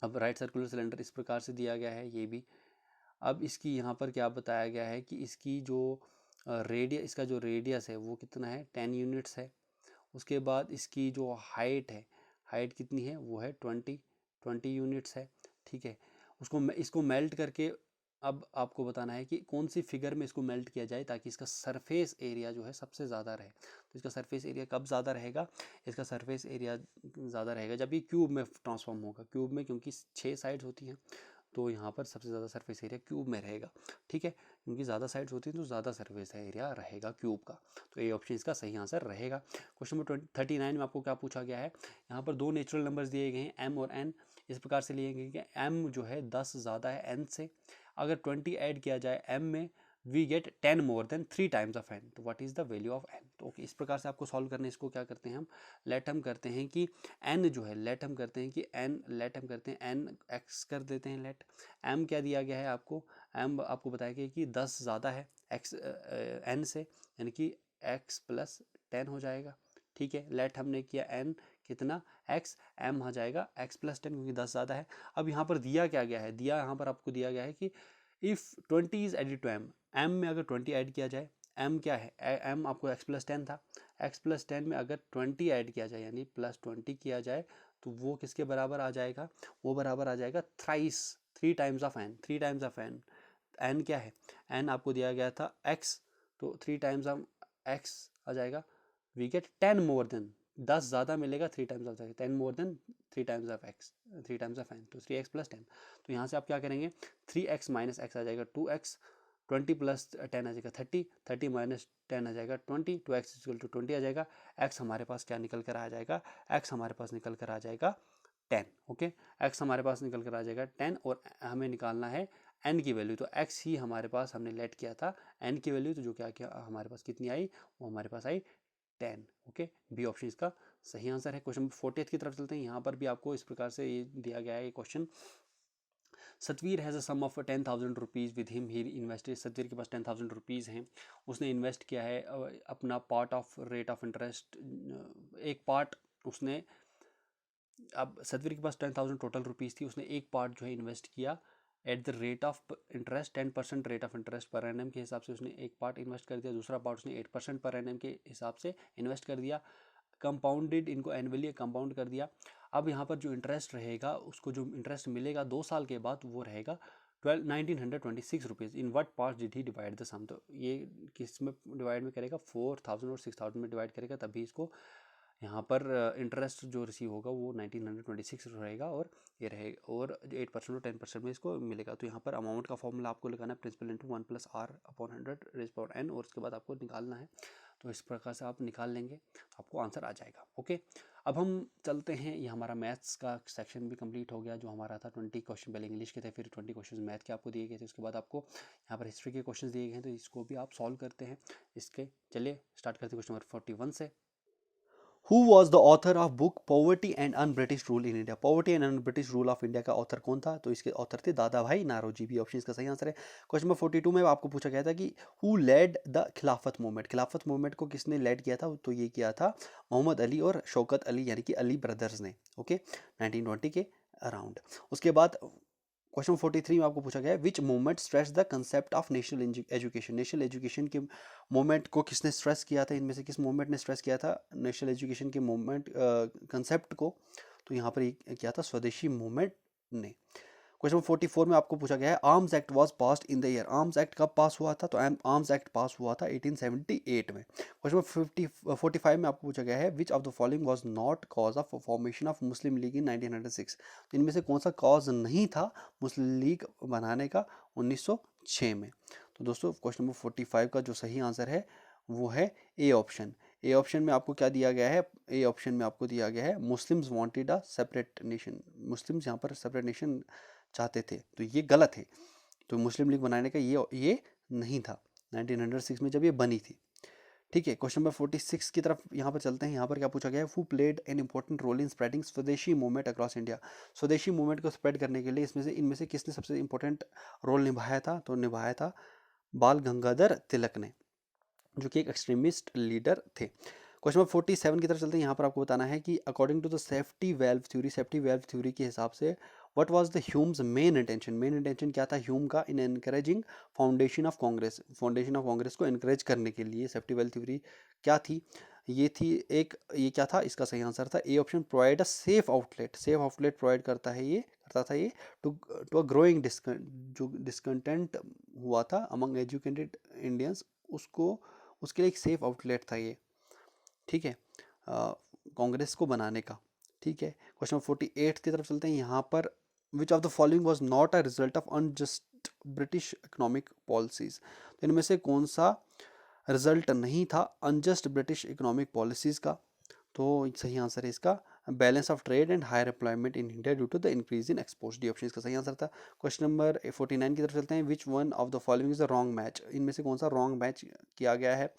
अब राइट सर्कुलर सिलेंडर इस प्रकार से दिया गया है ये भी। अब इसकी यहाँ पर क्या बताया गया है कि इसकी जो इसका जो रेडियस है वो कितना है 10 यूनिट्स है। उसके बाद इसकी जो हाइट है, हाइट कितनी है वो है 20 यूनिट्स है, ठीक है। इसको मेल्ट करके अब आपको बताना है कि कौन सी फिगर में इसको मेल्ट किया जाए ताकि इसका सरफेस एरिया जो है सबसे ज़्यादा रहे। तो इसका सरफेस एरिया कब ज़्यादा रहेगा, इसका सरफेस एरिया ज़्यादा रहेगा जब ये क्यूब में ट्रांसफॉर्म होगा। क्यूब में क्योंकि 6 साइड्स होती हैं, तो यहाँ पर सबसे ज़्यादा सरफेस एरिया क्यूब में रहेगा, ठीक है। क्योंकि ज़्यादा साइड्स होती हैं तो ज़्यादा सरफेस एरिया रहेगा क्यूब का। तो ये ऑप्शन इसका सही आंसर रहेगा। क्वेश्चन नंबर 39 में आपको क्या पूछा गया है, यहाँ पर 2 नेचुरल नंबर्स दिए गए हैं m और n। इस प्रकार से लिए गए कि m जो है 10 ज़्यादा है n से, अगर 20 ऐड किया जाए m में we get 10 more than 3 times of n, तो what is the value of n। तो ओके, इस प्रकार से आपको सॉल्व करने, इसको क्या करते हैं हम लेट हम करते हैं कि n जो है लेट हम करते हैं कि n x कर देते हैं लेट। m क्या दिया गया है आपको, m आपको बताया गया कि 10 ज़्यादा है x n से, यानी कि x + 10 हो जाएगा, ठीक है। लेट हमने किया n कितना x, m हो जाएगा x + 10 क्योंकि 10 ज़्यादा है। अब यहाँ पर दिया क्या गया है, दिया यहाँ पर आपको दिया गया है कि if 20 is added to m में अगर 20 ऐड किया जाए, m क्या है, m आपको x + 10 था, x + 10 में अगर 20 ऐड किया जाए यानी +20 किया जाए तो वो किसके बराबर आ जाएगा, वो बराबर आ जाएगा thrice 3 times of n, 3 times of n। n क्या है, n आपको दिया गया था x, तो 3 टाइम्स ऑफ x आ जाएगा, वी गेट 10 मोर देन, 10 ज़्यादा मिलेगा 3 times of 10 more than 3 times of x, 3 times of n, तो 3x + 10। तो यहाँ से आप क्या करेंगे 3x - x आ जाएगा 2x, 20 + 10 आ जाएगा 30, 30 - 10 आ जाएगा 20, 2x = 20 आ जाएगा। x हमारे पास क्या निकल कर आ जाएगा, x हमारे पास निकल कर आ जाएगा 10, ओके। x हमारे पास निकल कर आ जाएगा 10 और हमें निकालना है n की वैल्यू, तो x ही हमारे पास हमने लेट किया था n की वैल्यू, तो जो क्या हमारे पास कितनी आई, वो हमारे पास आई 10, ओके। बी ऑप्शन इसका सही आंसर है। क्वेश्चन 40 की तरफ चलते हैं। यहाँ पर भी आपको इस प्रकार से ये दिया गया है ये question. Satvir has a sum of 10,000 rupees with him, he invested. Satvir के पास 10,000 रुपीज़ हैं, उसने इन्वेस्ट किया है अपना part of rate of interest, एक पार्ट उसने, अब सतवीर के पास 10,000 टोटल रुपीज़ थी, उसने एक पार्ट जो है इन्वेस्ट किया at the rate of interest 10% rate of interest पर एनएम के हिसाब से उसने एक पार्ट इन्वेस्ट कर दिया, दूसरा पार्ट उसने 8% पर एनएम के हिसाब से इन्वेस्ट कर दिया। कंपाउंडेड, इनको एनुअली कंपाउंड कर दिया। अब यहाँ पर जो इंटरेस्ट रहेगा, उसको जो इंटरेस्ट मिलेगा 2 साल के बाद वो रहेगा 1926 rupees. In what part did he divide the sum, तो ये किस में डिवाइड में करेगा, 4000 और 6000 में डिवाइड करेगा, तभी इसको यहाँ पर इंटरेस्ट जो रिसीव होगा वो 1926 रहेगा और ये रहेगा, और 8% और 10% में इसको मिलेगा। तो यहाँ पर अमाउंट का फॉर्मूला आपको लगाना है principal into 1 + r/100 raise power n, और उसके बाद आपको निकालना है। तो इस प्रकार से आप निकाल लेंगे तो आपको आंसर आ जाएगा, ओके। अब हम चलते हैं, ये हमारा मैथ्स का सेक्शन भी कंप्लीट हो गया, जो हमारा था 20 क्वेश्चन पहले इंग्लिश के थे, फिर 20 क्वेश्चन मैथ के आपको दिए गए थे, उसके बाद आपको यहाँ पर हिस्ट्री के क्वेश्चन दिए गए हैं, तो इसको भी आप सॉल्व करते हैं। इसके चलिए स्टार्ट करते हैं क्वेश्चन नंबर 41 से। Who was the author of book poverty and un British rule in India? Poverty and un British rule of India का ऑथर कौन था? तो इसके ऑथर थे दादा भाई नारोजी। भी ऑप्शन इसका सही आंसर है। क्वेश्चन नंबर 42 में आपको पूछा गया था कि हु लेड द खिलाफत मूवमेंट? खिलाफत मूवमेंट को किसने लेड किया था? तो ये किया था मोहम्मद अली और शौकत अली, यानी कि अली ब्रदर्स ने। ओके, 1920 के अराउंड। उसके बाद क्वेश्चन 43 में आपको पूछा गया है विच movement stress the concept of national education? National education के मूवमेंट को किसने स्ट्रेस किया था? इनमें से किस मूवमेंट ने स्ट्रेस किया था नेशनल एजुकेशन के मूवमेंट कंसेप्ट को? तो यहाँ पर किया था स्वदेशी मूवमेंट ने। क्वेश्चन 44 में आपको पूछा गया है arms act was passed in the year? Arms act कब पास हुआ था? तो आर्म्स एक्ट पास हुआ था 1878 में। क्वेश्चन 45 में आपको पूछा गया है which of the following was not cause of formation of Muslim League in 1906? तो इनमें से कौन सा कॉज नहीं था मुस्लिम लीग बनाने का 1906 में? तो दोस्तों क्वेश्चन नंबर 45 का जो सही आंसर है वो है ए ऑप्शन। ए ऑप्शन में आपको क्या दिया गया है? ए ऑप्शन में आपको दिया गया है Muslims wanted a separate nation. Muslims यहाँ पर सेपरेट नेशन चाहते थे, तो ये गलत है। तो मुस्लिम लीग बनाने का ये नहीं था 1906 में जब ये बनी थी। ठीक है, क्वेश्चन नंबर 46 की तरफ यहाँ पर चलते हैं। यहाँ पर क्या पूछा गया है? Who played an important role in spreading Swadeshi movement across India? Swadeshi movement को स्प्रेड करने के लिए इनमें से किसने सबसे इंपॉर्टेंट रोल निभाया था? तो निभाया था बाल गंगाधर तिलक ने, जो कि एक एक्सट्रीमिस्ट लीडर थे। क्वेश्चन नंबर 47 की तरफ चलते हैं। यहाँ पर आपको बताना है कि according to the safety valve theory के हिसाब से what was the Hume's main intention? Main intention क्या था ह्यूम का in encouraging foundation of Congress? Foundation of Congress को एनकरेज करने के लिए सेफ्टी वेल्व थ्योरी क्या थी? ये थी ये क्या था? इसका सही आंसर था A option, provide a safe outlet. Safe outlet provide करता था ये टू अ ग्रोइंग जो डिस्कंटेंट हुआ था अमंग एजुकेटेड इंडियंस, उसके लिए एक सेफ आउटलेट था ये। ठीक है, कांग्रेस को बनाने का। ठीक है, क्वेश्चन 48 की तरफ चलते हैं। यहाँ पर विच of the following was not a result of unjust British economic policies? तो इनमें से कौन सा रिजल्ट नहीं था अनजस्ट ब्रिटिश इकोनॉमिक पॉलिसीज का? तो सही आंसर है इसका balance of trade and higher employment in India due to the increase in export. D option इसका सही आंसर था। क्वेश्चन नंबर 49 की तरफ चलते हैं। विच one of the following is the wrong match? इनमें से कौन सा रॉन्ग मैच किया गया है?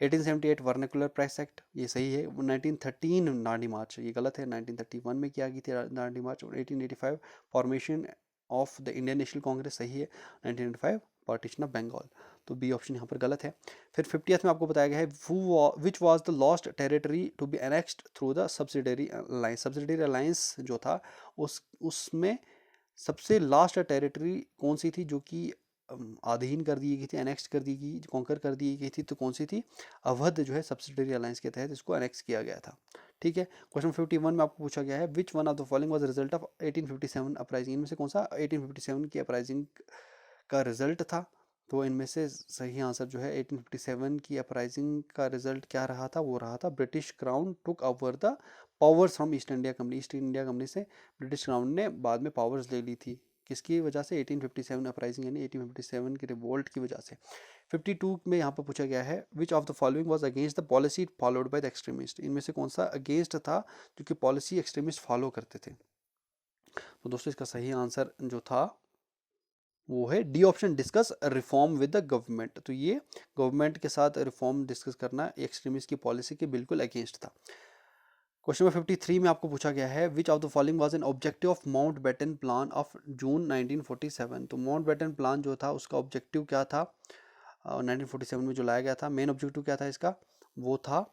1878 वर्नाकुलर प्राइस एक्ट, ये सही है। 1913 दांडी मार्च, ये गलत है। 1931 में किया गई थी दांडी मार्च। 1885 formation of the Indian national Congress, सही है। 1985 पार्टीशन ऑफ बंगाल, तो बी ऑप्शन यहाँ पर गलत है। फिर 50th में आपको बताया गया है which was the lost territory to be annexed through the subsidiary alliance? Subsidiary alliance जो था उसमें सबसे लास्ट टेरिटरी कौन सी थी जो कि अधीन कर दी गई थी, एनेक्स कर दी गई, कॉन्कर कर दी गई थी? तो कौन सी थी? अवध जो है सब्सिडरी अलायंस के तहत इसको एनेक्स किया गया था। ठीक है, क्वेश्चन 51 में आपको पूछा गया है which one of the following was result of 1857 uprising? इनमें से कौन सा 1857 की अपराइजिंग का रिजल्ट था? तो इनमें से सही आंसर जो है 1857 की अपराइजिंग का रिजल्ट क्या रहा था? वो रहा था British crown took over the powers from east India company. East India company से ब्रिटिश क्राउन ने बाद में पावर्स ले ली थी। किसकी वजह से? 1857 अपराइजिंग, यानी 1857 की रिवोल्ट की वजह से। 52 में यहाँ पर पूछा गया है which of the following was against the policy followed by the extremist? इनमें से कौन सा अगेंस्ट था जो कि पॉलिसी एक्सट्रीमिस्ट फॉलो करते थे? तो दोस्तों इसका सही आंसर जो था वो है D option, discuss reform with the government. तो ये गवर्नमेंट के साथ रिफॉर्म डिस्कस करना एक्सट्रीमिस्ट की पॉलिसी के बिल्कुल अगेंस्ट था। क्वेश्चन नंबर 53 में आपको पूछा गया है which of the following was an objective of Mountbatten plan of June 1947? तो माउंट बेटन प्लान जो था उसका ऑब्जेक्टिव क्या था 1947 में जो लाया गया था? मेन ऑब्जेक्टिव क्या था इसका? वो था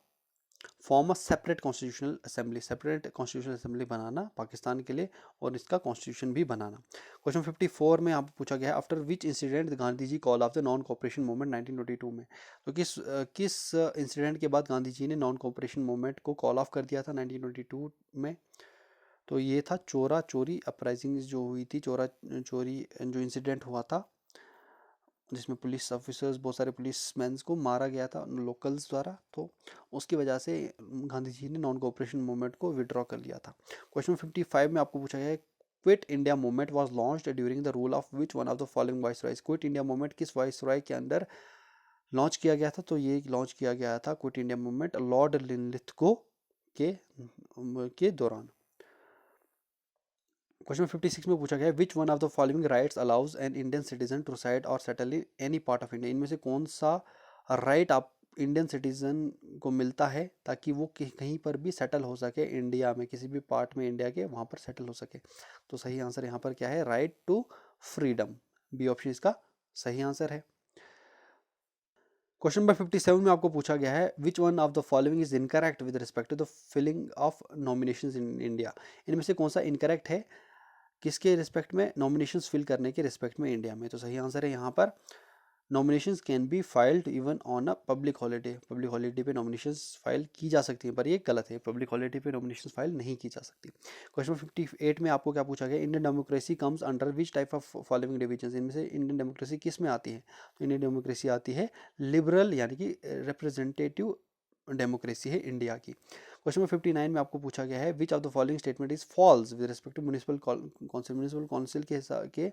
form a separate constitutional assembly, separate constitutional assembly बनाना पाकिस्तान के लिए और इसका कॉन्स्टिट्यूशन भी बनाना। क्वेश्चन 54 में आपको पूछा गया है after which incident Gandhi ji call off the non cooperation movement 1922 में? तो किस इंसिडेंट के बाद गांधी जी ने नॉन कोऑपरेशन मूवमेंट को कॉल ऑफ कर दिया था 1922 में? तो ये था चोरा चोरी अपराइजिंग जो हुई थी, चोरा चोरी जो इंसिडेंट हुआ था जिसमें पुलिस ऑफिसर्स, बहुत सारे पुलिसमैन को मारा गया था लोकल्स द्वारा, तो उसकी वजह से गांधी जी ने नॉन कोऑपरेशन मूवमेंट को विड्रॉ कर लिया था। क्वेश्चन 55 में आपको पूछा गया है quit India movement was launched during the rule of which one of the following viceroys? Quit India movement किस वाइसरॉय के अंदर लॉन्च किया गया था? तो ये लॉन्च किया गया था quit India movement Lord Linlithgow के दौरान। क्वेश्चन 56 में पूछा गया है which one of the following rights allows an Indian citizen to reside और settle in any part of India? इनमें से कौन सा राइट आप इंडियन सिटीजन को मिलता है ताकि वो कहीं पर भी सेटल हो सके इंडिया में, किसी भी पार्ट में इंडिया के वहाँ पर सेटल हो सके। तो सही आंसर यहाँ पर क्या है, right to freedom, B option इसका सही आंसर है। क्वेश्चन नंबर 57 में आपको पूछा गया है which one of the following is incorrect with respect to the filling of nominations in India. इनमें से कौन सा इनकरेक्ट है किसके रिस्पेक्ट में, नॉमिनेशंस फिल करने के रिस्पेक्ट में इंडिया में। तो सही आंसर है यहाँ पर nominations can be filed even on a public holiday, public holiday पे नॉमिनेशंस फाइल की जा सकती हैं, पर ये गलत है, पब्लिक हॉलीडे पे नॉमिनेशंस फाइल नहीं की जा सकती। क्वेश्चन 58 में आपको क्या पूछा गया, Indian democracy comes under which type of following division. इनमें से इंडियन डेमोक्रेसी किस में आती है, तो इंडियन डेमोक्रेसी आती है लिबरल यानी कि रिप्रेजेंटेटिव डेमोक्रेसी है इंडिया की। क्वेश्चन नंबर 59 में आपको पूछा गया है which of the following statement is false with respect to municipal council, municipal council के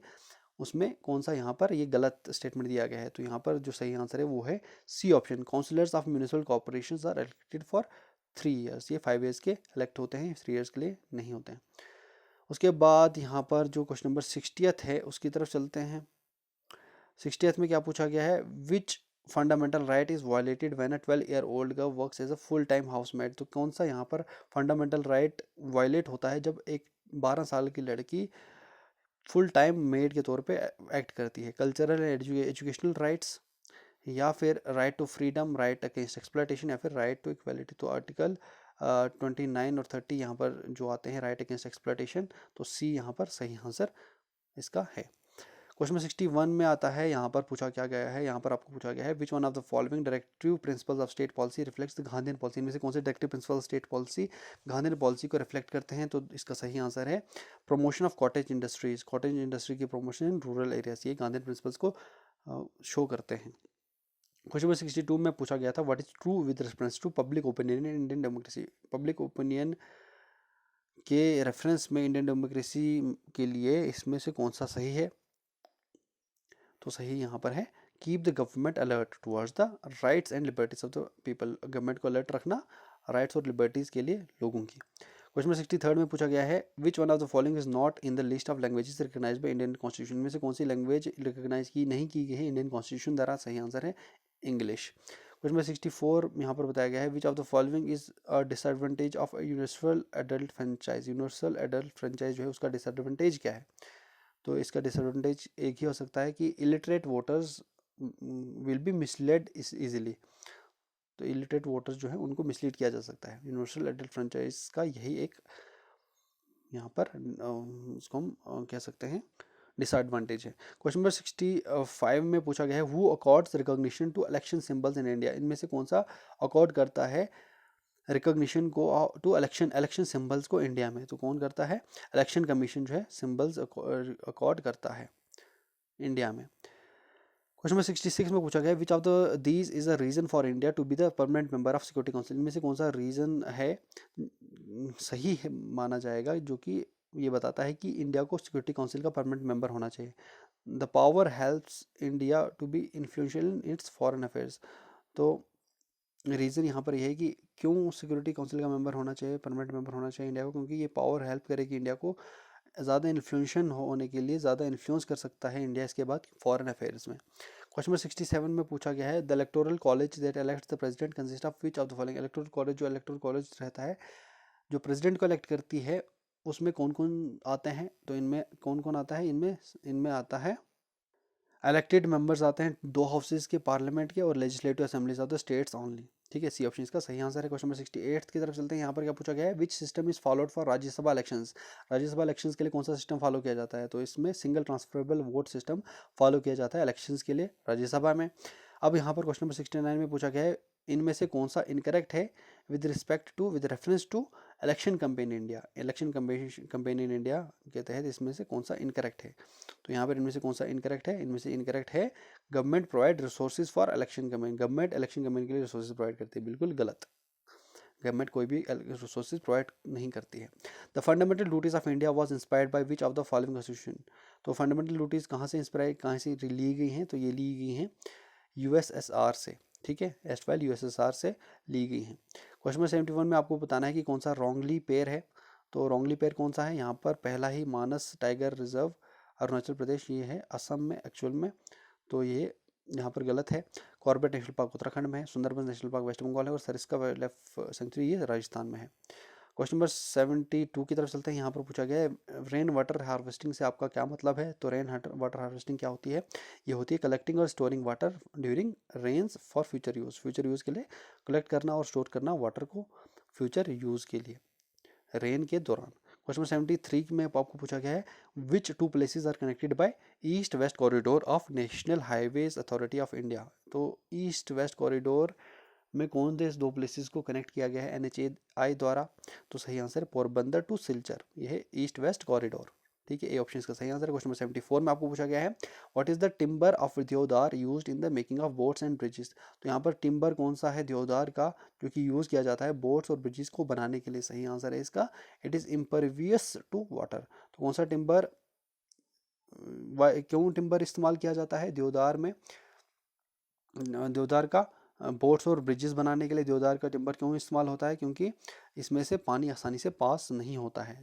उसमें कौन सा यहाँ पर ये गलत स्टेटमेंट दिया गया है। तो यहाँ पर जो सही आंसर है वो है C option, councillors of municipal corporations are elected for 3 years, ये 5 ईयर्स के इलेक्ट होते हैं, 3 ईयर्स के लिए नहीं होते हैं। उसके बाद यहाँ पर जो क्वेश्चन नंबर 60th है उसकी तरफ चलते हैं। 60th में क्या पूछा गया है, which fundamental right is violated when a 12-year old girl works as a full time housemaid. तो कौन सा यहाँ पर फंडामेंटल राइट वायलेट होता है जब एक 12 साल की लड़की फुल टाइम मेड के तौर पे एक्ट करती है, कल्चरल एजुकेशनल राइट्स, या फिर right to freedom, right against exploitation, या फिर राइट टू इक्वालिटी। तो आर्टिकल 29 और 30 यहाँ पर जो आते हैं राइट अगेंस्ट एक्सप्लॉयटेशन, तो सी यहाँ पर सही आंसर इसका है। क्वेश्चन नंबर 61 में आता है, यहाँ पर पूछा क्या गया है, यहाँ पर आपको पूछा गया है which one of the following directive principles of state policy reflects the Gandhian policy. इनमें से कौन से directive principle state policy Gandhian policy को रिफ्लेक्ट करते हैं। तो इसका सही आंसर है promotion of cottage industries, cottage industry की प्रमोशन इन रूरल एरियाज, ये गांधीयन प्रिंसिपल्स को शो करते हैं। क्वेश्चन नंबर 62 में पूछा गया था what is true with reference to public opinion in Indian democracy. Public opinion के रेफरेंस में इंडियन डेमोक्रेसी के लिए इसमें से कौन सा सही है। तो सही यहाँ पर है keep the government alert towards the rights and liberties of the people, government को अलर्ट रखना राइट्स और लिबर्टीज के लिए लोगों की। क्वेश्चन नंबर 63 में पूछा गया है which one of the following is not in the list of languages recognize by Indian constitution. में से कौन सी लैंग्वेज रिकग्नाइज की नहीं की गई है इंडियन कॉन्स्टिट्यूशन द्वारा, सही आंसर है इंग्लिश। क्वेश्चन नंबर 64 यहाँ पर बताया गया है which of the following is a disadvantage of universal adult franchise. Universal adult franchise जो है उसका डिसएडवांटेज क्या है। तो इसका डिसएडवांटेज एक ही हो सकता है कि illiterate voters will be misled easily, तो इलिटरेट वोटर्स जो है उनको मिसलीड किया जा सकता है। यूनिवर्सल एडल्ट फ्रेंचाइज का यही एक यहाँ पर उसको हम कह सकते हैं डिसएडवांटेज है। क्वेश्चन नंबर 65 में पूछा गया है who accords recognition to election symbols in India. इनमें से कौन सा अकॉर्ड करता है रिकॉग्निशन को टू इलेक्शन सिंबल्स को इंडिया में। तो कौन करता है, इलेक्शन कमीशन जो है सिंबल्स अकॉर्ड करता है इंडिया में। क्वेश्चन नंबर 66 में पूछा गया which of the these is a reason for India to be the permanent member of security council. इनमें से कौन सा रीजन है सही है माना जाएगा जो कि ये बताता है कि इंडिया को सिक्योरिटी काउंसिल का परमानेंट मेंबर होना चाहिए। The power helps India to be influential in its foreign affairs. तो रीज़न यहाँ पर यह है कि क्यों सिक्योरिटी काउंसिल का मेंबर होना चाहिए, परमानेंट मेंबर होना चाहिए इंडिया को, क्योंकि ये पावर हेल्प करेगी इंडिया को ज़्यादा इन्फ्लुएंशन होने के लिए, ज़्यादा इन्फ्लुएंस कर सकता है इंडिया इसके बाद फॉरेन अफेयर्स में। क्वेश्चन नंबर 67 में पूछा गया है the electoral college that elects the president consist of which of the following. Electoral college जो इलेक्टोरल कॉलेज रहता है जो प्रेसिडेंट को इलेक्ट करती है उसमें कौन कौन आते हैं। तो इनमें कौन कौन आता है, इनमें आता है इलेक्टेड मेंबर्स आते हैं 2 हाउसेज के पार्लियामेंट के और legislative assemblies of the states only. ठीक है, सी ऑप्शन इसका सही आंसर है। क्वेश्चन नंबर 68 की तरफ चलते हैं। यहाँ पर क्या पूछा गया है which system is followed for Rajya Sabha elections. Rajya Sabha elections के लिए कौन सा सिस्टम फॉलो किया जाता है। तो इसमें single transferable vote system follow किया जाता है इलेक्शंस के लिए राज्यसभा में। अब यहाँ पर क्वेश्चन नंबर 69 में पूछा गया है इनमें से कौन सा इनकरेक्ट है with reference to election campaign India. Election campaign in India के तहत इसमें से कौन सा इनकरेक्ट है। तो यहाँ पर इनमें से कौन सा इनकरेक्ट है, इनमें से इनकरेक्ट है government provide resources for election campaign. Government election campaign के लिए रिसोर्सेज प्रोवाइड करती है, बिल्कुल गलत। गवर्नमेंट कोई भी रिसोर्सेज प्रोवाइड नहीं करती है। The fundamental duties of India was inspired by which of the following constitution. तो फंडामेंटल ड्यूटीज कहाँ से इंस्पायर, कहाँ से ली गई हैं। तो ये ली गई हैं यूएसएसआर से। ठीक है, एस्टवाइल यूएसएसआर से ली गई हैं। क्वेश्चन नंबर 71 में आपको बताना है कि कौन सा रॉन्गली पेयर है। तो रॉन्गली पेयर कौन सा है, यहाँ पर पहला ही मानस टाइगर रिजर्व अरुणाचल प्रदेश, ये है असम में एक्चुअल में। तो ये यहाँ पर गलत है। कॉर्बेट नेशनल पार्क उत्तराखंड में है, Sundarban national park West Bengal है और सरिस्का वाइल्ड लाइफ सेंचुरी ये राजस्थान में है। क्वेश्चन नंबर 72 की तरफ चलते हैं। यहाँ पर पूछा गया है रेन वाटर हार्वेस्टिंग से आपका क्या मतलब है। तो रेन वाटर हार्वेस्टिंग क्या होती है, ये होती है कलेक्टिंग और storing water during rains for future use, future use के लिए कलेक्ट करना और स्टोर करना वाटर को फ्यूचर यूज़ के लिए रेन के दौरान। क्वेश्चन 73 में आपको पूछा गया है which two places are connected by east west corridor of national highways authority of India. तो ईस्ट वेस्ट कॉरिडोर में कौन से दो प्लेसेस को कनेक्ट किया गया है NHAI द्वारा। तो सही आंसर पोरबंदर टू सिलचर, यह है ईस्ट वेस्ट कॉरिडोर। ठीक है, ए ऑप्शन इसका सही आंसर है। क्वेश्चन नंबर 74 में आपको पूछा गया है what is the timber of deodar used in the making of boats and bridges. तो यहाँ पर टिम्बर कौन सा है देवदार का जो कि यूज किया जाता है बोट्स और ब्रिजेस को बनाने के लिए। सही आंसर है इसका it is impervious to water. तो कौन सा टिम्बर, क्यों टिम्बर इस्तेमाल किया जाता है देवदार में, देवदार का बोट्स और ब्रिजेस बनाने के लिए देवदार का टिम्बर क्यों इस्तेमाल होता है, क्योंकि इसमें से पानी आसानी से पास नहीं होता है।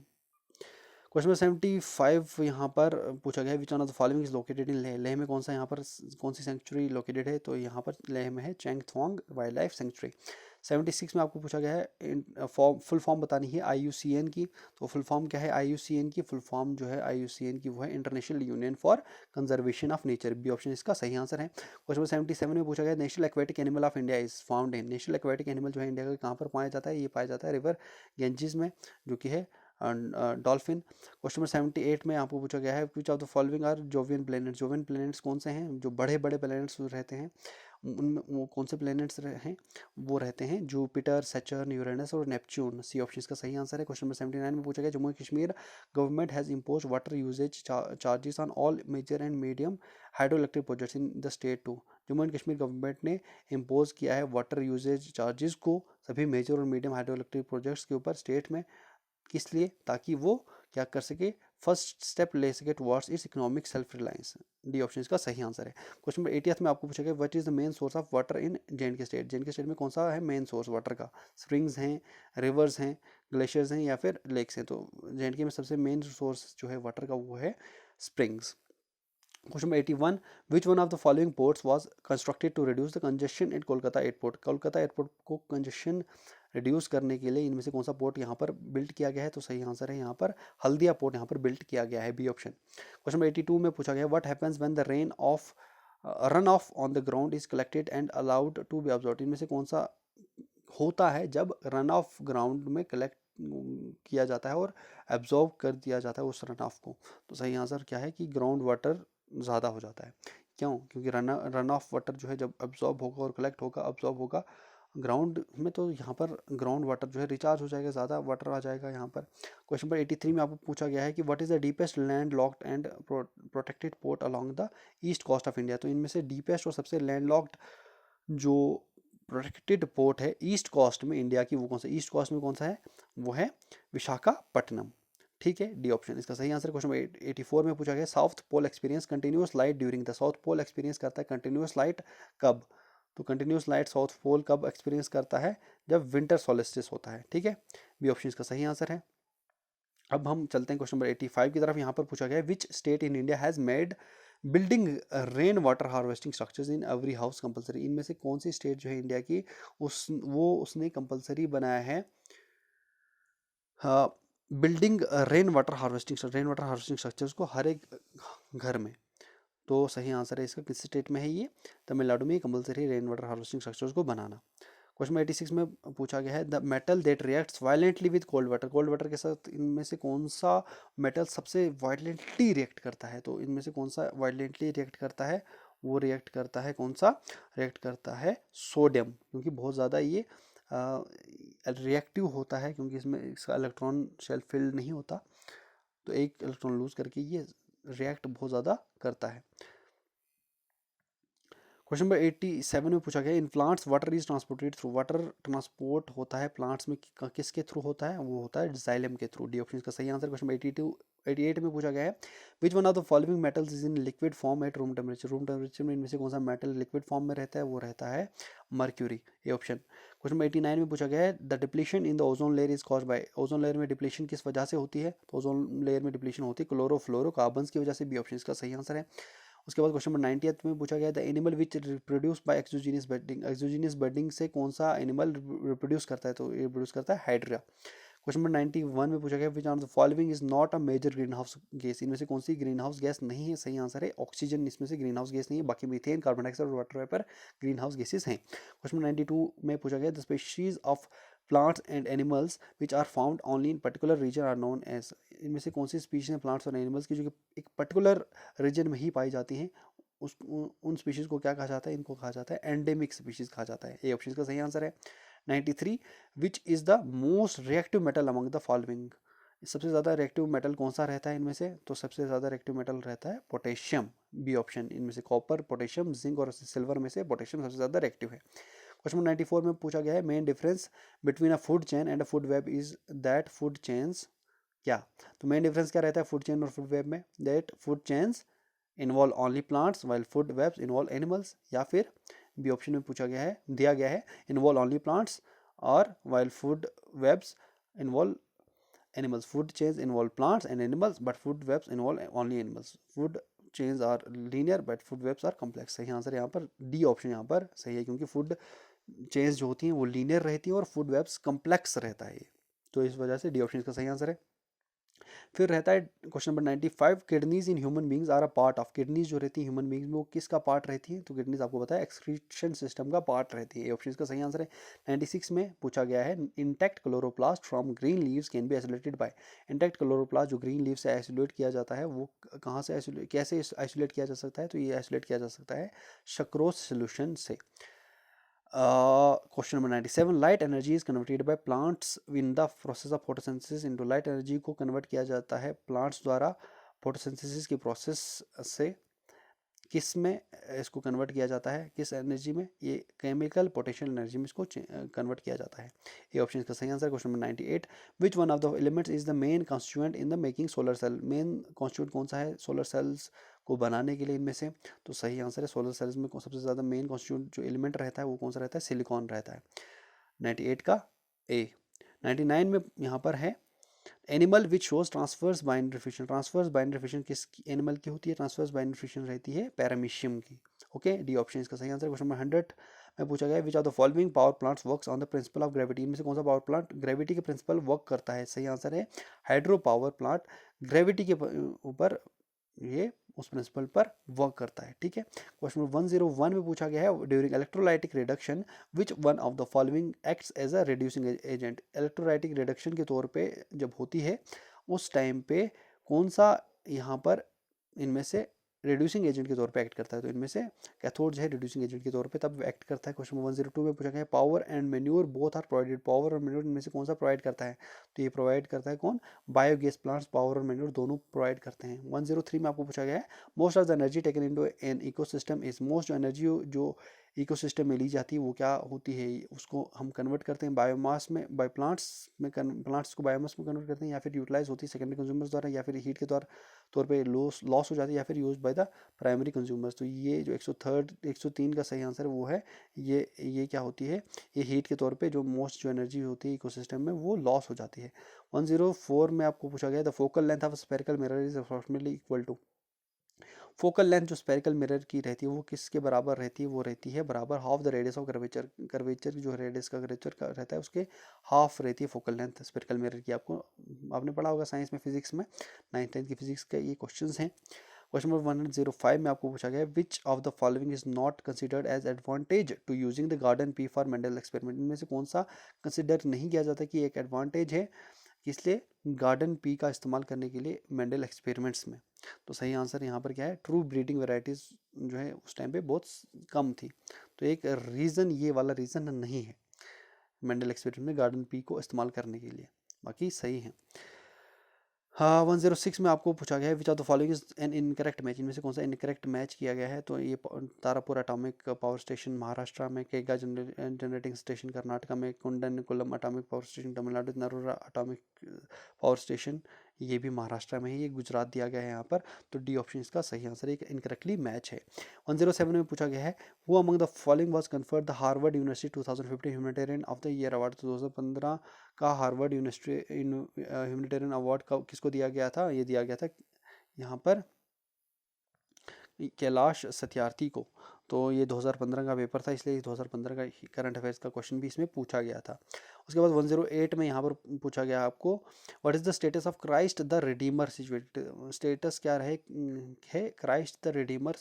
क्वेश्चन नंबर 75 यहाँ पर पूछा गया है which one of the following is located in Leh. Leh में कौन सा यहाँ पर कौन सी सेंचुरी लोकेटेड है। तो यहाँ पर लेह में है चैंगथोंग वाइल्ड लाइफ सेंचुरी। 76 में आपको पूछा गया है फुल फॉर्म बतानी है IUCN की। तो फुल फॉर्म क्या है IUCN की, फुल फॉर्म जो है IUCN की वो है international union for conservation of nature. B option इसका सही आंसर है। क्वेश्चन नंबर 77 में पूछा गया national aquatic animal of India is found in. National aquatic animal जो है इंडिया का कहाँ पर पाया जाता है, ये पाया जाता है रिवर गेंजिस में जो कि है डॉल्फिन। क्वेश्चन नंबर 78 में आपको पूछा गया है which of the following are Jovian planets. Jovian planets कौन से हैं, जो बड़े बड़े प्लैनेट्स रहते हैं उनमें वो कौन से प्लैनेट्स हैं, वो रहते हैं जुपिटर, सैटर्न, यूरेनस और नेपच्यून। सी ऑप्शन का सही आंसर है। क्वेश्चन नंबर 79 में पूछा गया Jammu and Kashmir government has impose water usages charges on all major and medium hydro electric projects in the state to. Jammu and Kashmir government ने इम्पोज किया है वाटर यूजेज चार्जेस को सभी मेजर और मीडियम हाइड्रो इलेक्ट्रिक प्रोजेक्ट्स के ऊपर स्टेट में, किस लिए, ताकि वो क्या कर सके फर्स्ट स्टेप ले सके towards it's economic self reliance. D option इसका सही आंसर है। क्वेश्चन नंबर 80 में आपको पूछा गया what is the main source of water in J&K state. J&K state में कौन सा है मेन सोर्स वाटर का, स्प्रिंग्स हैं, रिवर्स हैं, ग्लेशियर्स हैं या फिर लेक्स हैं। तो J&K में सबसे मेन सोर्स जो है वाटर का वो है springs. Question number 81 which one of the following ports was constructed to reduce the congestion at Kolkata airport. Kolkata airport को कंजेशन रिड्यूस करने के लिए इनमें से कौन सा पोर्ट यहाँ पर बिल्ड किया गया है। तो सही आंसर है यहाँ पर हल्दिया पोर्ट यहाँ पर बिल्ड किया गया है, बी ऑप्शन। क्वेश्चन नंबर 82 में पूछा गया what happens when the rain of run off on the ground is collected and allowed to be observe. इनमें से कौन सा होता है जब रन ऑफ ग्राउंड में कलेक्ट किया जाता है और एब्जॉर्व कर दिया जाता है उस रन ऑफ को। तो सही आंसर क्या है कि ग्राउंड वाटर ज़्यादा हो जाता है। क्यों, क्योंकि रन ऑफ वाटर जो है जब एब्जॉर्ब होगा और कलेक्ट होगा अब्जॉर्ब होगा ग्राउंड में, तो यहाँ पर ग्राउंड वाटर जो है रिचार्ज हो जाएगा, ज़्यादा वाटर आ जाएगा यहाँ पर। क्वेश्चन नंबर 83 में आपको पूछा गया है कि what is the deepest land locked and protected port along the east coast of India. तो इनमें से डीपेस्ट और सबसे लैंड लॉक्ड जो प्रोटेक्टेड पोर्ट है ईस्ट कोस्ट में इंडिया की, वो कौन सा, ईस्ट कोस्ट में कौन सा है, वो है विशाखापट्टनम। ठीक है, डी ऑप्शन इसका सही आंसर। क्वेश्चन 84 में पूछा गया south pole experience continuous light during the. South pole experience करता है कंटिन्यूअस लाइट कब। तो कंटिन्यूअस लाइट साउथ पोल कब एक्सपीरियंस करता है, जब विंटर सोलिस्टिस होता है। ठीक है, बी ऑप्शन इसका सही आंसर है। अब हम चलते हैं क्वेश्चन नंबर 85 की तरफ। यहाँ पर पूछा गया which state in India has made building rain water harvesting structures in every house compulsory. इनमें से कौन सी स्टेट जो है इंडिया की उसने कंपलसरी बनाया है building rain water harvesting structures को हर एक घर में। तो सही आंसर है इसका किस स्टेट में है, ये तमिलनाडु में compulsory rain water harvesting structures को बनाना। क्वेश्चन 86 में पूछा गया है the metal that reacts violently with cold water. Cold water के साथ इनमें से कौन सा मेटल सबसे वायलेंटली रिएक्ट करता है। तो इनमें से कौन सा वायलेंटली रिएक्ट करता है, वो रिएक्ट करता है कौन सा, रिएक्ट करता है सोडियम, क्योंकि बहुत ज़्यादा ये रिएक्टिव होता है, क्योंकि इसमें इसका इलेक्ट्रॉन शेल फिल्ड नहीं होता, तो एक इलेक्ट्रॉन लूज करके ये रिएक्ट बहुत ज़्यादा करता है। क्वेश्चन नंबर 87 में पूछा गया in plants water is transported through. Water transport होता है प्लांट्स में किसके थ्रू होता है, वो होता है जाइलम के थ्रू। डी ऑप्शन इसका सही आंसर। क्वेश्चन नंबर 88 में पूछा गया है which one of the following metals is in liquid form at room temperature. Room temperature में इनमें से कौन सा मेटल लिक्विड फॉर्म में रहता है, वो रहता है mercury, A option. Question number 89 में पूछा गया है the depletion in the ozone layer is caused by. Ozone layer में डिप्लीशन किस वजह से होती है, तो ओजोन लेयर में डिप्लीशन होती है क्लोरोफ्लोरोकार्बन्स की वजह से, बी ऑप्शन इसका सही आंसर है। उसके बाद क्वेश्चन नंबर 90th में पूछा गया, the animal which reproduce by exogenous budding, exogenous budding से कौन सा एनिमल रिप्रोड्यूस करता है, तो ये रिप्रोड्यूस करता है हाइड्रा। क्वेश्चन नंबर 91 में पूछा गया, which of the following is not a major green house gas, इनमें से कौन सी ग्रीन हाउस गैस नहीं है, सही आंसर है ऑक्सीजन, इसमें से ग्रीन हाउस गैस नहीं है, बाकी मीथेन, कार्बन डाइऑक्साइड और water vapour green house gases हैं। क्वेश्चन नंबर 92 में पूछा गया, the species of plants and animals which are found only in particular region are known as, इनमें से कौन सी स्पीशीज हैं प्लांट्स और एनिमल्स की जो कि एक पर्टिकुलर रीजन में ही पाई जाती हैं, उन स्पीशीज को क्या कहा जाता है, इनको कहा जाता है एंडेमिक स्पीशीज कहा जाता है। ये ऑप्शन का सही आंसर है। 93, which is the most reactive metal among the following, सबसे ज़्यादा रिएक्टिव मेटल कौन सा रहता है इनमें से, तो सबसे ज़्यादा रिएक्टिव मेटल रहता है पोटेशियम, बी ऑप्शन, इनमें से कॉपर, पोटेशियम, जिंक और सिल्वर में से पोटेशियम सबसे ज़्यादा रिएक्टिव है। क्वेश्चन नंबर 94 में पूछा गया है, main difference between a food chain and a food web is that food chains क्या, तो मेन डिफरेंस क्या रहता है फूड चेन और फूड वेब में, that food chains involve only plants while food webs involve animals, या फिर बी ऑप्शन में पूछा गया है, दिया गया है, इन्वॉल्व ओनली प्लांट्स और while food webs involve animals, food chains involve plants and animals but food webs involve only animals, food chains are linear but food webs are complex। सही आंसर यहाँ पर डी ऑप्शन यहाँ पर सही है, क्योंकि फूड चेन्स जो होती हैं वो लीनियर रहती हैं और फूड वेब्स कम्प्लेक्स रहता है, तो इस वजह से डी ऑप्शन इसका सही आंसर है। फिर रहता है question number 95, kidneys in human beings are a part of, kidneys जो रहती है ह्यूमन बींग्स में वो किसका पार्ट रहती है, तो किडनीज आपको पता है एक्सक्रीशन सिस्टम का पार्ट रहती है, ये ऑप्शन का सही आंसर है। 96 में पूछा गया है, intact chloroplast from green leaves can be isolated by, intact chloroplast जो ग्रीन लीव से आइसोलेट किया जाता है वो कहाँ से कैसे आइसोलेट किया जा सकता है, तो ये आइसोलेट किया जा सकता है शक्रोस सोल्यूशन से। Question number 97, light energy is converted by plants in the process of photosynthesis into, light energy को कन्वर्ट किया जाता है प्लांट्स द्वारा फोटोसिंथेसिस की प्रोसेस से, किस में इसको कन्वर्ट किया जाता है, किस एनर्जी में, ये केमिकल पोटेंशियल एनर्जी में इसको कन्वर्ट किया जाता है, ये ऑप्शन इसका सही answer. Question number 98, which one of the elements is the main constituent in the making solar cell, main constituent कौन सा है सोलर सेल्स को बनाने के लिए इनमें से, तो सही आंसर है सोलर सेल्स में सबसे ज़्यादा मेन कॉन्स्टिट्यूएंट जो एलिमेंट रहता है वो कौन सा रहता है, सिलिकॉन रहता है, 98 का ए। 99 में यहाँ पर है, animal which shows transfers binary fission, transfers binary fission किस एनिमल की होती है, ट्रांसफर्स बाइनरी फिशन रहती है पैरामीशियम की, ओके, डी ऑप्शन इसका सही आंसर। क्वेश्चन नंबर 100 में पूछा गया, which are the following power plants works on the principle of gravity, इनमें से कौन सा पावर प्लांट ग्रेविटी के प्रिंसिपल वर्क करता है, सही आंसर है हाइड्रो पावर प्लांट ग्रेविटी के ऊपर ये उस प्रिंसिपल पर वर्क करता है, ठीक है। क्वेश्चन नंबर 101 में पूछा गया है, during electrolytic reduction which one of the following acts as a reducing agent, electrolytic reduction के तौर पे जब होती है उस टाइम पे कौन सा यहाँ पर इनमें से रिड्यूसिंग एजेंट के तौर पे एक्ट करता है, तो इनमें से कैथोड जो है रिड्यूसिंग एजेंट के तौर पे तब एक्ट करता है। क्वेश्चन 102 में पूछा गया है, power and manure both are provided, power और मैन्योर इनमें से कौन सा प्रोवाइड करता है, तो ये प्रोवाइड करता है कौन, बायोगैस प्लांट्स पावर और मैन्योर दोनों प्रोवाइड करते हैं। 103 में आपको पूछा गया है, most of the energy taken into an ecosystem is, most जो एनर्जी जो इकोसिस्टम में ली जाती है वो क्या होती है, उसको हम कन्वर्ट करते हैं बायोमास में, बाय प्लांट्स में प्लांट्स को बायोमास में कन्वर्ट करते हैं, या फिर यूटिलाइज होती है सेकेंडरी कंज्यूमर्स द्वारा, या फिर हीट के तौर पे लॉस हो जाती है, या फिर use by the primary consumers. तो ये जो 103 का सही आंसर है वो है ये क्या होती है, ये हीट के तौर पे जो मोस्ट जो एनर्जी होती है इकोसिस्टम में वो लॉस हो जाती है। 104 में आपको पूछा गया, the focal length of spherical mirror is approximately equal to, focal length जो स्फेरिकल मिरर की रहती है वो किसके बराबर रहती है, वो रहती है बराबर half the radius of curvature, curvature जो रेडियस का कर्वेचर का रहता है उसके हाफ रहती है फोकल लेंथ स्फेरिकल मिरर की, आपने पढ़ा होगा साइंस में फिजिक्स में, 9th की फिजिक्स के ये क्वेश्चंस हैं। क्वेश्चन नंबर 105 में आपको पूछा गया है, which of the following is not considered as advantage to using the garden pea for Mendel experiment, इनमें से कौन सा कंसिडर नहीं किया जाता कि एक एडवांटेज है इसलिए गार्डन पी का इस्तेमाल करने के लिए मेंडल एक्सपेरिमेंट्स में, तो सही आंसर यहाँ पर क्या है, ट्रू ब्रीडिंग वेराइटीज़ जो है उस टाइम पे बहुत कम थी, तो एक रीज़न ये वाला रीज़न नहीं है मेंडल एक्सपेरिमेंट में गार्डन पी को इस्तेमाल करने के लिए, बाकी सही है। हाँ 106 में आपको पूछा गया है, which of the following is an incorrect match, इनमें से कौन सा इनकरेक्ट मैच किया गया है, तो ये Tarapur atomic power station Maharashtra में, केगा जनरेटिंग स्टेशन कर्नाटक में, Kudankulam atomic power station Tamil Nadu, Narora atomic power station ये भी महाराष्ट्र में है, ये गुजरात दिया गया है यहाँ पर, तो डी ऑप्शन इसका सही आंसर है, इनकरेक्टली मैच है। 107 में पूछा गया है, who among the following was conferred the Harvard university 2015 humanitarian of the year award, 2015 का हार्वर्ड यूनिवर्सिटी ह्यूमैनिटेरियन अवार्ड किसको दिया गया था, ये दिया गया था यहाँ पर कैलाश सत्यार्थी को। तो ये 2015 का पेपर था, इसलिए 2015 का करंट अफेयर्स का क्वेश्चन भी इसमें पूछा गया था। उसके बाद 108 में यहाँ पर पूछा गया आपको, what is the status of Christ the Redeemer situated, status क्या रहे है क्राइस्ट द रिडीमर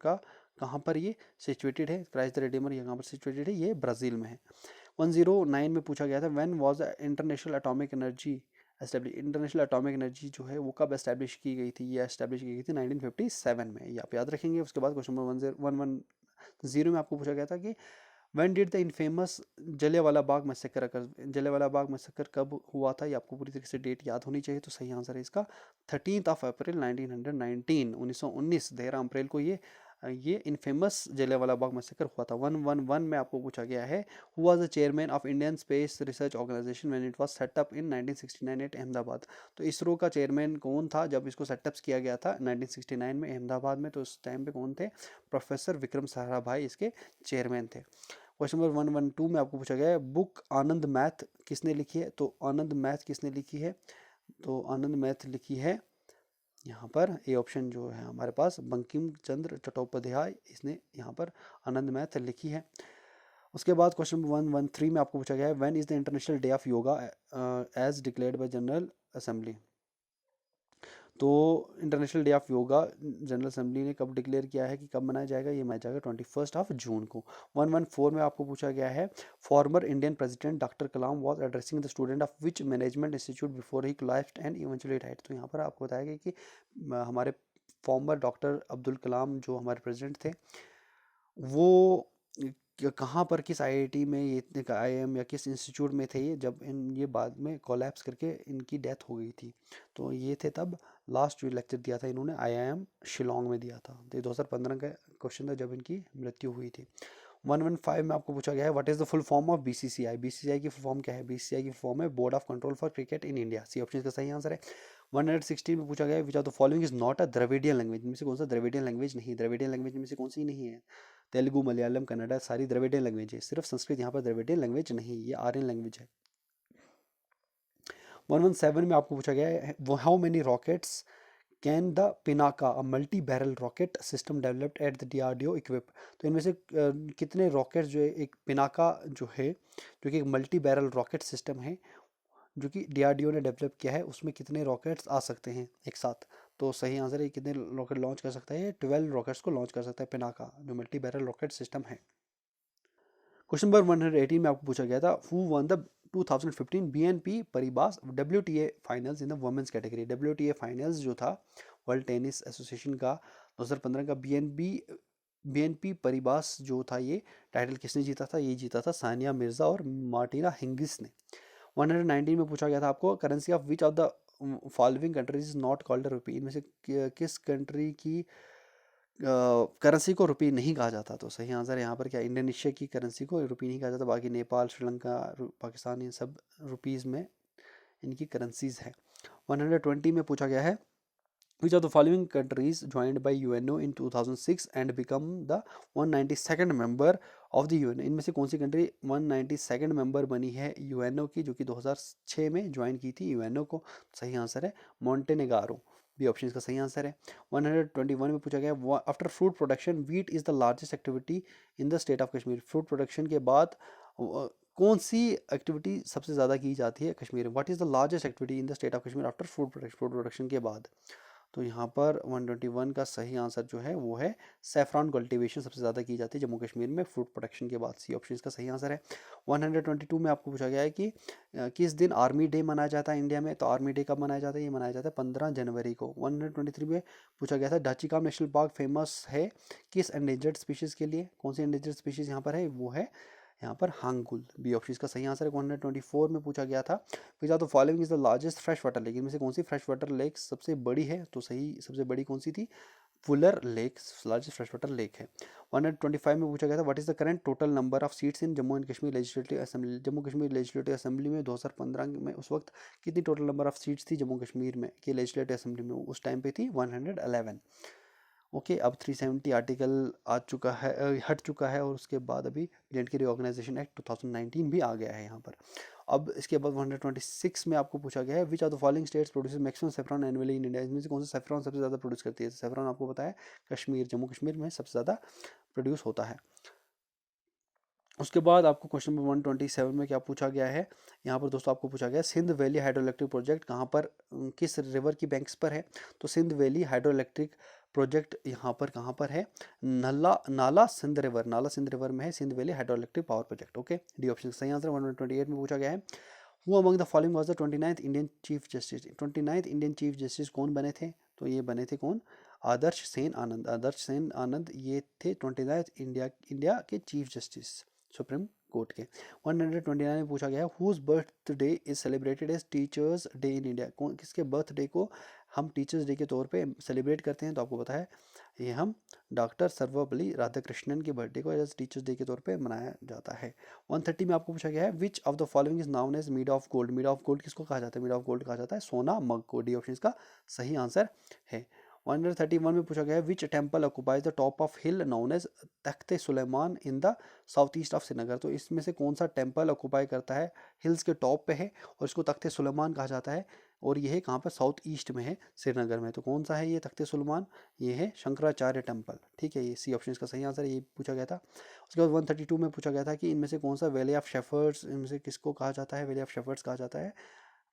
का, कहाँ पर ये सिचुएटेड है, क्राइस्ट द रिडीमर यहाँ पर सिचुएटेड है, ये ब्राज़ील में है। 109 में पूछा गया था, when was the international atomic energy establish, international atomic energy जो है वो कब एस्टैब्लिश की गई थी, ये एस्टैब्लिश की गई थी 1957 में, ये आप याद रखेंगे। उसके बाद क्वेश्चन नंबर 110 में आपको पूछा गया था कि when did the infamous Jallianwala Bagh massacre occur, Jallianwala Bagh massacre कब हुआ था, ये आपको पूरी तरीके से डेट याद होनी चाहिए। तो सही आंसर है इसका 13 अप्रैल 1919, 13 अप्रैल को ये इनफेमस जलियांवाला बाग मैसेकर हुआ था। 111 में आपको पूछा गया है, who was the chairman of Indian space research organisation when it was set up in 1969 at Ahmedabad. तो इसरो का चेयरमैन कौन था जब इसको सेटअप किया गया था 1969 में अहमदाबाद में, तो उस टाइम पे कौन थे, प्रोफेसर विक्रम साराभाई इसके चेयरमैन थे। क्वेश्चन नंबर 112 में आपको पूछा गया है, बुक आनंद मैथ किसने लिखी है, तो आनंद मैथ किसने लिखी है, तो आनंद मैथ लिखी है यहाँ पर ए ऑप्शन जो है हमारे पास बंकिम चंद्र चट्टोपाध्याय, इसने यहाँ पर आनंद मैथ लिखी है। उसके बाद क्वेश्चन नंबर 113 में आपको पूछा गया है, when is the international day of yoga as declared by general assembly. तो international day of yoga general assembly ने कब डिक्लेयर किया है कि कब मनाया जाएगा, ये मनाया जाएगा 21 जून को। 114 में आपको पूछा गया है, former Indian president doctor Kalam was addressing the student of which management institute before he collapsed and eventually died. तो यहाँ पर आपको बताया गया कि हमारे फॉर्मर डॉक्टर अब्दुल कलाम जो हमारे प्रेसिडेंट थे, वो कहाँ पर किस आईआईटी में, ये आईआईएम या किस इंस्टीट्यूट में थे ये, जब ये बाद में कोलैप्स करके इनकी डेथ हो गई थी। तो ये थे तब, लास्ट जो लेक्चर दिया था इन्होंने आईआईएम शिलोंग में दिया था। तो ये 2015 का क्वेश्चन था जब इनकी मृत्यु हुई थी। 115 में आपको पूछा गया है, what is the full form of BCCI, BCCI की फुल फॉर्म क्या है, बीसीसीआई की फुल फॉर्म है board of control for cricket in India, C option का सही आंसर है। 116 में पूछा गया है, which of the following is not a Dravidian language, इनमें से कौन सा द्रविडियन लैंग्वेज नहीं, द्रविडियन लैंग्वेज में से कौन सी नहीं है, तेलुगु मलयालम कन्नड़ा सारी द्रविडियन लैंग्वेज है, सिर्फ संस्कृत यहाँ पर द्रविडियन लैंग्वेज नहीं, ये आर्यन लैंग्वेज है। 117 में आपको पूछा गया है, how many rockets can the Pinaka a multi barrel rocket system developed at the DRDO equip. तो इनमें से कितने रॉकेट्स जो है, एक पिनाका जो है जो कि एक मल्टी बैरल रॉकेट सिस्टम है जो कि डीआरडीओ ने डेवलप किया है, उसमें कितने रॉकेट्स आ सकते हैं एक साथ। तो सही आंसर है, कितने रॉकेट लॉन्च कर सकता है, 12 रॉकेट्स को लॉन्च कर सकता है पिनाका जो मल्टी बैरल रॉकेट सिस्टम है। क्वेश्चन नंबर 118 में आपको पूछा गया था, who won the 2015 BNP Paribas WTA finals in the women's category. WTA finals जो था वर्ल्ड टेनिस एसोसिएशन का 2015 का बीएनपी परिबास जो था, ये टाइटल किसने जीता था, ये जीता था सानिया मिर्जा और मार्टिना हिंगिस ने। 119 में पूछा गया था आपको, currency of which of the following countries is not called rupee, इनमें से किस कंट्री की करेंसी को रुपी नहीं कहा जाता। तो सही आंसर है यहाँ पर क्या, इंडोनेशिया की करेंसी को रुपी नहीं कहा जाता, बाकी नेपाल श्रीलंका पाकिस्तान इन सब रुपीज़ में इनकी करेंसीज है। 120 में पूछा गया है, which of the following countries joined by UNO in 2006 and become the 192nd member of the UNO। इनमें से कौन सी कंट्री 192nd मेंबर बनी है यूएनओ की, जो कि 2006 में ज्वाइन की थी यूएनओ को। सही आंसर है मोंटेनेगारो, बी ऑप्शन इसका सही आंसर है। 121 में पूछा गया, after fruit production wheat is the largest activity in the state of Kashmir. Fruit production के बाद कौन सी एक्टिविटी सबसे ज़्यादा की जाती है कश्मीर में, what is the largest activity in the state of Kashmir after fruit production के बाद। तो यहाँ पर 121 का सही आंसर जो है वो है सैफरॉन कल्टीवेशन सबसे ज़्यादा की जाती है जम्मू कश्मीर में फ्रूट प्रोडक्शन के बाद, सी ऑप्शन इसका सही आंसर है। 122 में आपको पूछा गया है कि किस दिन आर्मी डे मनाया जाता है इंडिया में। तो आर्मी डे कब मनाया जाता है, ये मनाया जाता है 15 जनवरी को। 123 में पूछा गया था, डाचीकाम नेशनल पार्क फेमस है किस एंडेंजर्ड स्पीशीज़ के लिए, कौन सी एंडेंजर्ड स्पीशीज़ यहाँ पर है, वो है यहाँ पर हांगुल, बी ऑप्शन इसका सही आंसर है। 124 में पूछा गया था, विच of the following is the largest fresh water lake, इनमें से कौन सी फ्रेश वाटर लेक सबसे बड़ी है। तो सही सबसे बड़ी कौन सी थी, Fuller lake largest fresh water lake है। 125 में पूछा गया था, what is the current total number of seats in Jammu and Kashmir legislative assembly. Jammu Kashmir legislative assembly में 2015 में उस वक्त कितनी टोटल नंबर ऑफ सीट्स थी जम्मू कश्मीर में की लेजिस्लेटिव असेंबली में, उस टाइम पे थी 111। ओके अब 370 आर्टिकल आ चुका है, हट चुका है, और उसके बाद अभी J&K रिऑर्गेनाइजेशन एक्ट 2019 भी आ गया है यहाँ पर। अब इसके बाद 126 में आपको पूछा गया है which of the following states produces maximum saffron annually in India, इसमें से कौन सा सेफ्रॉन सबसे ज़्यादा प्रोड्यूस करती है। सेफ्रॉन आपको पता है कश्मीर, जम्मू कश्मीर में सबसे ज़्यादा प्रोड्यूस होता है। उसके बाद आपको क्वेश्चन नंबर 127 में क्या पूछा गया है, यहाँ पर दोस्तों आपको पूछा गया है Sindh valley hydro electric project कहाँ पर, किस रिवर की बैंक्स पर है। तो Sindh valley hydro electric project यहाँ पर कहाँ पर है, नाला सिंध रिवर, नाला सिंध रिवर में है Sindh valley hydro electric power project. Okay, D option सही आंसर। 128 में पूछा गया है who among the following was the 29th Indian chief justice, 29th Indian chief justice कौन बने थे, तो ये बने थे कौन, आदर्श सेन आनंद। आदर्श सेन आनंद ये थे 29th इंडिया के चीफ जस्टिस सुप्रीम कोर्ट के। 129 में पूछा गया है whose birthday is celebrated as teachers day in India, कौन किसके बर्थडे को हम टीचर्स डे के तौर पे सेलिब्रेट करते हैं, तो आपको पता है ये हम डॉक्टर सर्वपल्ली राधाकृष्णन के बर्थडे को एज टीचर्स डे के तौर पे मनाया जाता है। 130 में आपको पूछा गया है which of the following is known as mead of gold, mead of gold किसको कहा जाता है, मीड ऑफ गोल्ड कहा जाता है सोना मग को। डी ऑप्शन इसका सही आंसर है। 131 में पूछा गया है which temple occupies the top of hill known as Takhte Sulaiman in the south east of Srinagar, तो इसमें से कौन सा टेम्पल ऑक्युपाई करता है, हिल्स के टॉप पे है और इसको तख्ते सुलेमान कहा जाता है, और ये है कहाँ पर, साउथ ईस्ट में है श्रीनगर में। तो कौन सा है ये तख्ते सुलेमान, ये है शंकराचार्य टेम्पल। ठीक है, ये सी ऑप्शन इसका सही आंसर है, ये पूछा गया था। उसके बाद 132 में पूछा गया था कि इनमें से कौन सा वैली ऑफ शेफर्ड्स, इनमें से किसको कहा जाता है, वैली ऑफ शेफर्ड्स कहा जाता है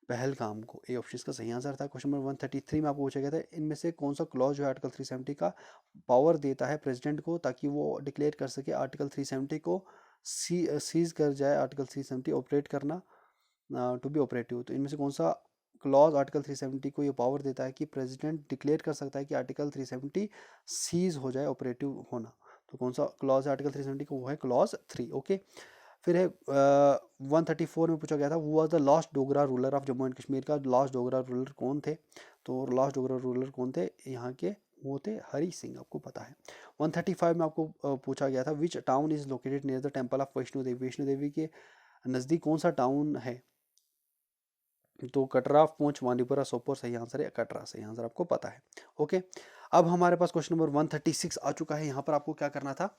पहलगाम को। ए ऑप्शन का सही आंसर था। क्वेश्चन नंबर 133 में आपको पूछा गया था इनमें से कौन सा क्लॉज जो है आर्टिकल 370 का पावर देता है प्रेसिडेंट को ताकि वो डिक्लेयर कर सके आर्टिकल 370 को सीज कर जाए, आर्टिकल 370 ऑपरेट करना टू बी ऑपरेटिव। तो इनमें से कौन सा क्लॉज आर्टिकल 370 को ये पावर देता है कि प्रेसिडेंट डिक्लेयर कर सकता है कि आर्टिकल 370 सीज हो जाए ऑपरेटिव होना, तो कौन सा क्लॉज है आर्टिकल 370 को, वो है क्लॉज 3। ओके, फिर है 134 में पूछा गया था वो was the last Dogra ruler of Jammu and Kashmir, का लास्ट डोगरा रूलर कौन थे, तो लास्ट डोगरा रूलर कौन थे यहाँ के, वो थे हरी सिंह, आपको पता है। 135 में आपको पूछा गया था which town is located near the temple of Vaishno Devi, Vaishno Devi के नज़दीक कौन सा टाउन है, तो कटरा, पूंछ, बांदीपुरा, सोपोर, सही आंसर है कटरा, सही आंसर आपको पता है। ओके, अब हमारे पास क्वेश्चन नंबर 136 आ चुका है। यहाँ पर आपको क्या करना था,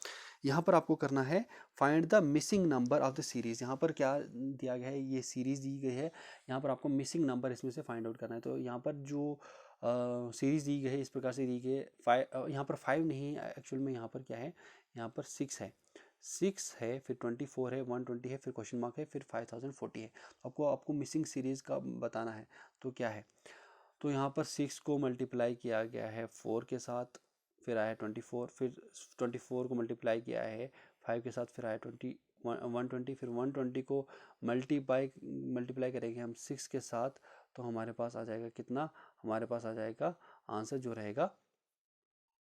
यहाँ पर आपको करना है find the missing number of the series. यहाँ पर क्या दिया गया है, ये सीरीज दी गई है, यहाँ पर आपको मिसिंग नंबर इसमें से फाइंड आउट करना है। तो यहाँ पर जो सीरीज दी गई है इस प्रकार से दी गई है, यहाँ पर 5 नहीं है एक्चुअल में, यहाँ पर क्या है, यहाँ पर 6 है, 6 है, फिर 24 है, 120 है, फिर क्वेश्चन मार्क है, फिर 5040 है। आपको मिसिंग सीरीज़ का बताना है, तो क्या है, तो यहाँ पर 6 को मल्टीप्लाई किया गया है 4 के साथ, फिर आया 24, फिर 24 को मल्टीप्लाई किया है 5 के साथ, फिर आया 120, फिर 120 को मल्टीप्लाई करेंगे हम 6 के साथ, तो हमारे पास आ जाएगा कितना, हमारे पास आ जाएगा आंसर जो रहेगा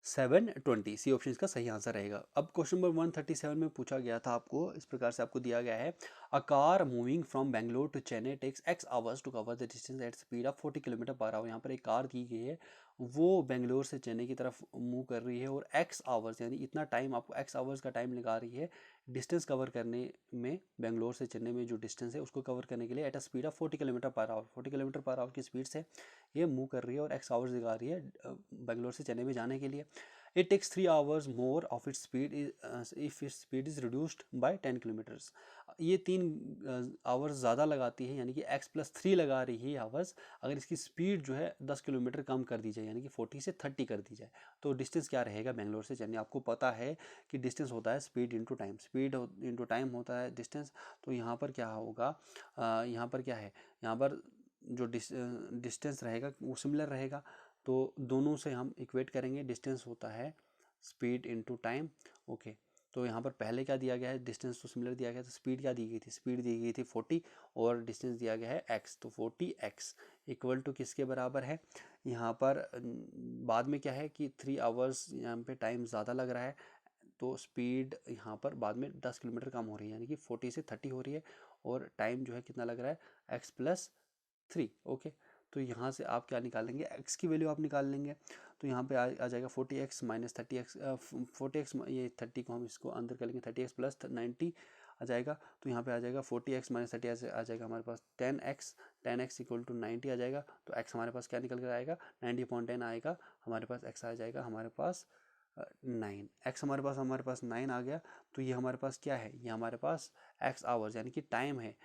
720। सी ऑप्शन इसका सही आंसर रहेगा। अब क्वेश्चन नंबर 137 में पूछा गया था आपको, इस प्रकार से आपको दिया गया है a car moving from Bangalore to Chennai takes x hours to cover the distance at speed of 40 kilometre per hour. यहाँ पर एक कार दी गई है, वो बेंगलोर से चेन्नई की तरफ मूव कर रही है और x आवर्स यानी इतना टाइम, आपको x आवर्स का टाइम लगा रही है डिस्टेंस कवर करने में, बेंगलोर से चेन्नई में जो डिस्टेंस है उसको कवर करने के लिए at a speed of 40 kilometre per our, 40 kilometre per our की स्पीड से ये मूव कर रही है और x आवर्स दिखा रही है बेंगलोर से चेन्नई में जाने के लिए। It takes 3 hours more of its speed if its speed is reduced by 10 kilometers। ये 3 आवर्स ज़्यादा लगाती है, यानी कि x+3 लगा रही है आवर्स, अगर इसकी स्पीड जो है 10 किलोमीटर कम कर दी जाए, यानी कि 40 से 30 कर दी जाए, तो डिस्टेंस क्या रहेगा बेंगलोर से चेन्नई। आपको पता है कि डिस्टेंस होता है speed into time, speed into time होता है डिस्टेंस। तो यहाँ पर क्या होगा, यहाँ पर क्या है, यहाँ पर जो डिस्टेंस रहेगा वो सिमिलर रहेगा, तो दोनों से हम इक्वेट करेंगे, डिस्टेंस होता है स्पीड इनटू टाइम। ओके, तो यहाँ पर पहले क्या दिया गया है, डिस्टेंस तो सिमिलर दिया गया था, स्पीड क्या दी गई थी, स्पीड दी गई थी 40 और डिस्टेंस दिया गया है x, तो 40x इक्वल टू किसके बराबर है, यहाँ पर बाद में क्या है कि 3 आवर्स यहाँ पे टाइम ज़्यादा लग रहा है, तो स्पीड यहाँ पर बाद में 10 किलोमीटर कम हो रही है, यानी कि 40 से 30 हो रही है, और टाइम जो है कितना लग रहा है x+3। ओके, तो यहाँ से आप क्या निकालेंगे, x की वैल्यू आप निकाल लेंगे, तो यहाँ पे आ जाएगा 40x माइनस 30x, 40x ये 30 को हम इसको अंदर कर लेंगे, 30x प्लस 90 आ जाएगा, तो यहाँ पे आ जाएगा 40x माइनस 30 आ जाएगा हमारे पास 10x इक्वल टू 90 आ जाएगा, तो x हमारे पास क्या निकल कर आएगा 90/10 आएगा, हमारे पास x आ जाएगा हमारे पास 9, x हमारे पास 9 आ गया। तो ये हमारे पास क्या है, ये हमारे पास x आवर्स यानी कि टाइम है,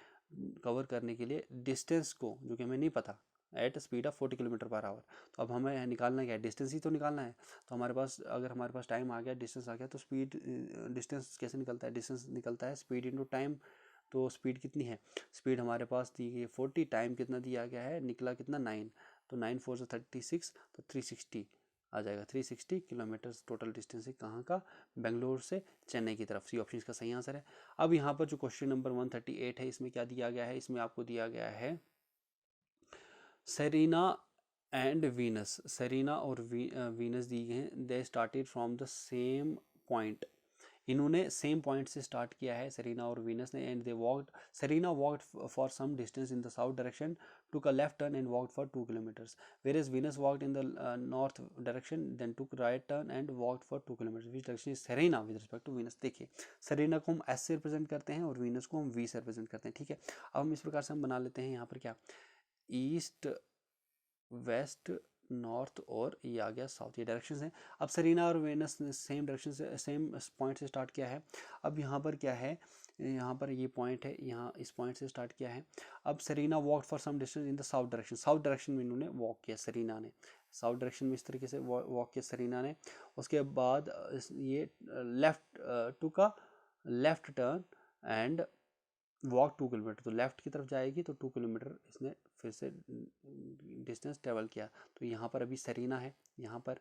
कवर करने के लिए डिस्टेंस को, जो कि हमें नहीं पता, at speed of 40 kilometre per hour. तो अब हमें निकालना क्या है, डिस्टेंस ही तो निकालना है। तो हमारे पास, अगर हमारे पास टाइम आ गया, डिस्टेंस आ गया, तो स्पीड, डिस्टेंस कैसे निकलता है, डिस्टेंस निकलता है स्पीड इंटू टाइम। तो स्पीड कितनी है, स्पीड हमारे पास दी गई है 40, टाइम कितना दिया गया है, निकला कितना 9, तो 9 4 से 36, तो 360 आ जाएगा। 360 किलोमीटर टोटल डिस्टेंस है, कहाँ का, बेंगलोर से चेन्नई की तरफ। सी ऑप्शन इसका सही आंसर है। अब यहाँ पर जो क्वेश्चन नंबर 138 है, इसमें क्या दिया गया है, इसमें आपको दिया गया है सेरेना एंड वीनस, सेरेना और वीनस दी गए हैं। They started from the same point, इन्होंने सेम पॉइंट से स्टार्ट किया है सेरेना और वीनस ने। And they walked, Serena walked for some distance in the south direction, took a left turn and walked for 2 kilometers, whereas Venus walked in the north direction, then took right turn and walked for 2 kilometers. which direction is Serena with respect to Venus? देखिए, सेरेना को हम S से रिप्रेजेंट करते हैं और वीनस को हम V से रिप्रेजेंट करते हैं, ठीक है। अब हम इस प्रकार से हम बना लेते हैं यहाँ पर क्या, ईस्ट, वेस्ट, नॉर्थ और ये आ गया साउथ, ये डायरेक्शंस हैं। अब सेरेना और वेनस ने सेम डायरेक्शन से, सेम पॉइंट से स्टार्ट किया है। अब यहाँ पर क्या है, यहाँ पर ये पॉइंट है, यहाँ इस पॉइंट से स्टार्ट किया है। अब Serena walk for some distance in the south direction, south direction में इन्होंने वॉक किया, सेरेना ने साउथ डायरेक्शन में इस तरीके से वॉक किया सेरेना ने। उसके बाद ये लेफ्ट टू का left turn and walk 2 kilometre, तो लेफ्ट की तरफ जाएगी तो 2 किलोमीटर इसने फिर से डिस्टेंस ट्रेवल किया। तो यहाँ पर अभी सेरेना है यहाँ पर।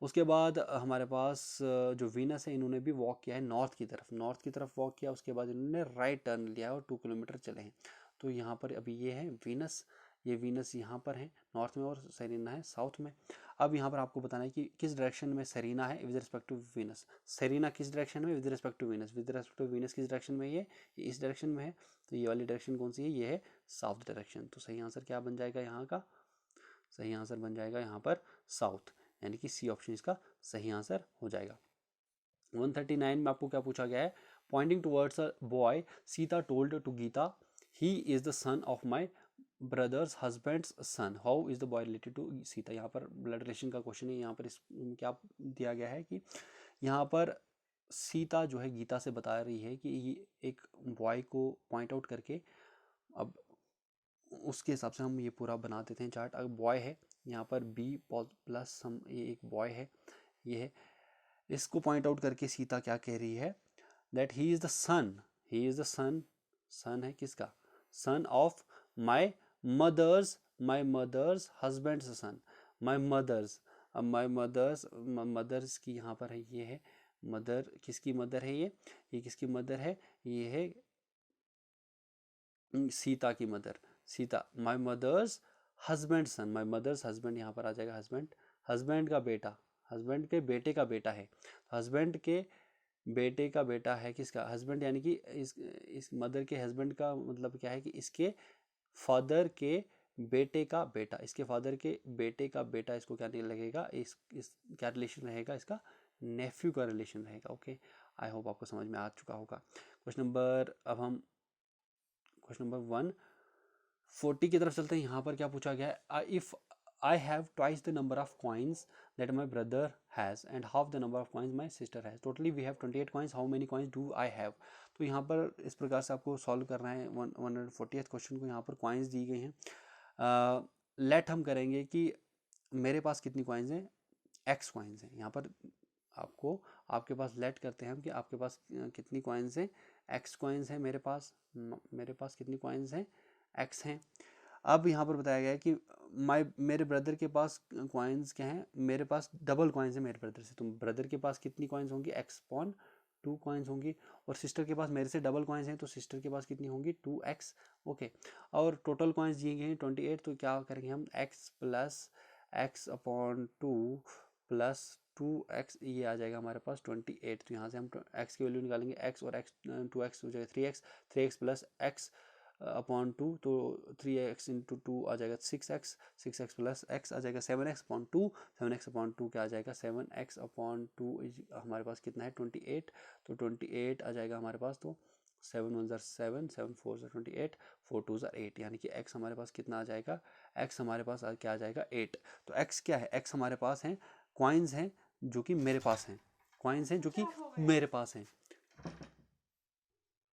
उसके बाद हमारे पास जो वीनस है, इन्होंने भी वॉक किया है नॉर्थ की तरफ, नॉर्थ की तरफ वॉक किया। उसके बाद इन्होंने राइट टर्न लिया और 2 किलोमीटर चले हैं। तो यहाँ पर अभी ये है वीनस, ये वीनस यहाँ पर है नॉर्थ में और सेरेना है साउथ में। अब यहाँ पर आपको बताना है कि किस डायरेक्शन में सेरेना है with respect to Venus, Serena किस डायरेक्शन में with respect to Venus, with respect to Venus किस डायरेक्शन में, ये इस डायरेक्शन में है। तो ये वाली डायरेक्शन कौन सी है, ये है साउथ डायरेक्शन। तो सही आंसर क्या बन जाएगा यहाँ का, सही आंसर बन जाएगा यहाँ पर साउथ, यानी कि सी ऑप्शन इसका सही आंसर हो जाएगा। 139 में आपको क्या पूछा गया है, pointing towards a boy Sita told to Gita he is the son of my brother's husband's son, how is the boy related to Sita. यहाँ पर ब्लड रिलेशन का क्वेश्चन है। यहाँ पर इस क्या दिया गया है कि यहाँ पर सीता जो है गीता से बता रही है कि ये एक बॉय को पॉइंट आउट करके, अब उसके हिसाब से हम ये पूरा बना देते हैं चार्ट। अगर बॉय है यहाँ पर बी प्लस हम, ये एक बॉय है, ये है, इसको पॉइंट आउट करके सीता क्या कह रही है, that he is the son, he is the son, son है किसका, son of my mother's husband's son, my mother's. अब माई मदर्स, मदर्स की यहाँ पर है, ये है मदर, किसकी मदर है ये किसकी मदर है, ये है सीता की mother, Sita. My mother's husband son, my mother's husband यहाँ पर आ जाएगा हस्बैंड, हस्बैंड का बेटा, हस्बैंड के बेटे का बेटा है, हस्बैंड के बेटे का बेटा है किसका, हस्बैंड, यानी कि इस मदर के हस्बैंड का मतलब क्या है कि इसके फादर के बेटे का बेटा, इसके फादर के बेटे का बेटा, इसको क्या नहीं लगेगा, इस क्या रिलेशन रहेगा, इसका नेफ्यू का रिलेशन रहेगा। ओके, आई होप आपको समझ में आ चुका होगा। क्वेश्चन नंबर, अब हम क्वेश्चन नंबर 140 की तरफ चलते हैं। यहाँ पर क्या पूछा गया है, if I have twice the number of coins that my brother has and half the number of coins my sister has, totally we have 28 coins, how many coins do I have. तो यहाँ पर इस प्रकार से आपको सॉल्व करना है 140th क्वेश्चन को। यहाँ पर कॉइन्स दी गई हैं, लेट हम करेंगे कि मेरे पास कितनी कॉइन्स हैं, एक्स कॉइन्स हैं। यहाँ पर आपको, आपके पास लेट करते हैं हम कि आपके पास कितनी कॉइन्स हैं, एक्स कॉइन्स हैं मेरे पास कितनी कॉइन्स हैं, एक्स हैं। अब यहाँ पर बताया गया है कि मेरे ब्रदर के पास कॉइन्स क्या हैं, मेरे पास डबल कॉइन्स हैं मेरे ब्रदर से, तो ब्रदर के पास कितनी कॉइन्स होंगी, एक्स पॉन 2 कॉइन्स होंगी। और सिस्टर के पास मेरे से डबल कॉइन्स हैं, तो सिस्टर के पास कितनी होंगी, 2x। ओके, और टोटल कॉइन्स दिए गए हैं 28, तो क्या करेंगे हम, x plus x upon 2 plus 2x, ये आ जाएगा हमारे पास 28। तो यहाँ से हम x की वैल्यू निकालेंगे, x और x 2x हो जाएगा 3x, 3x plus x upon 2, तो 3x इंटू 2 आ जाएगा 6x, 6x प्लस x आ जाएगा 7x अपॉन 2, 7x अपॉन 2 क्या आ जाएगा 7x अपॉन 2, हमारे पास कितना है 28, तो 28 आ जाएगा हमारे पास। तो 7 1 ज़र 7, 7 4 ज़र 28, 4 2 ज़र 8, यानी कि x हमारे पास कितना आ जाएगा, x हमारे पास क्या आ जाएगा 8। तो x क्या है, x हमारे पास है कॉइन्स हैं जो कि मेरे पास हैं, कॉइन्स हैं जो कि मेरे पास हैं।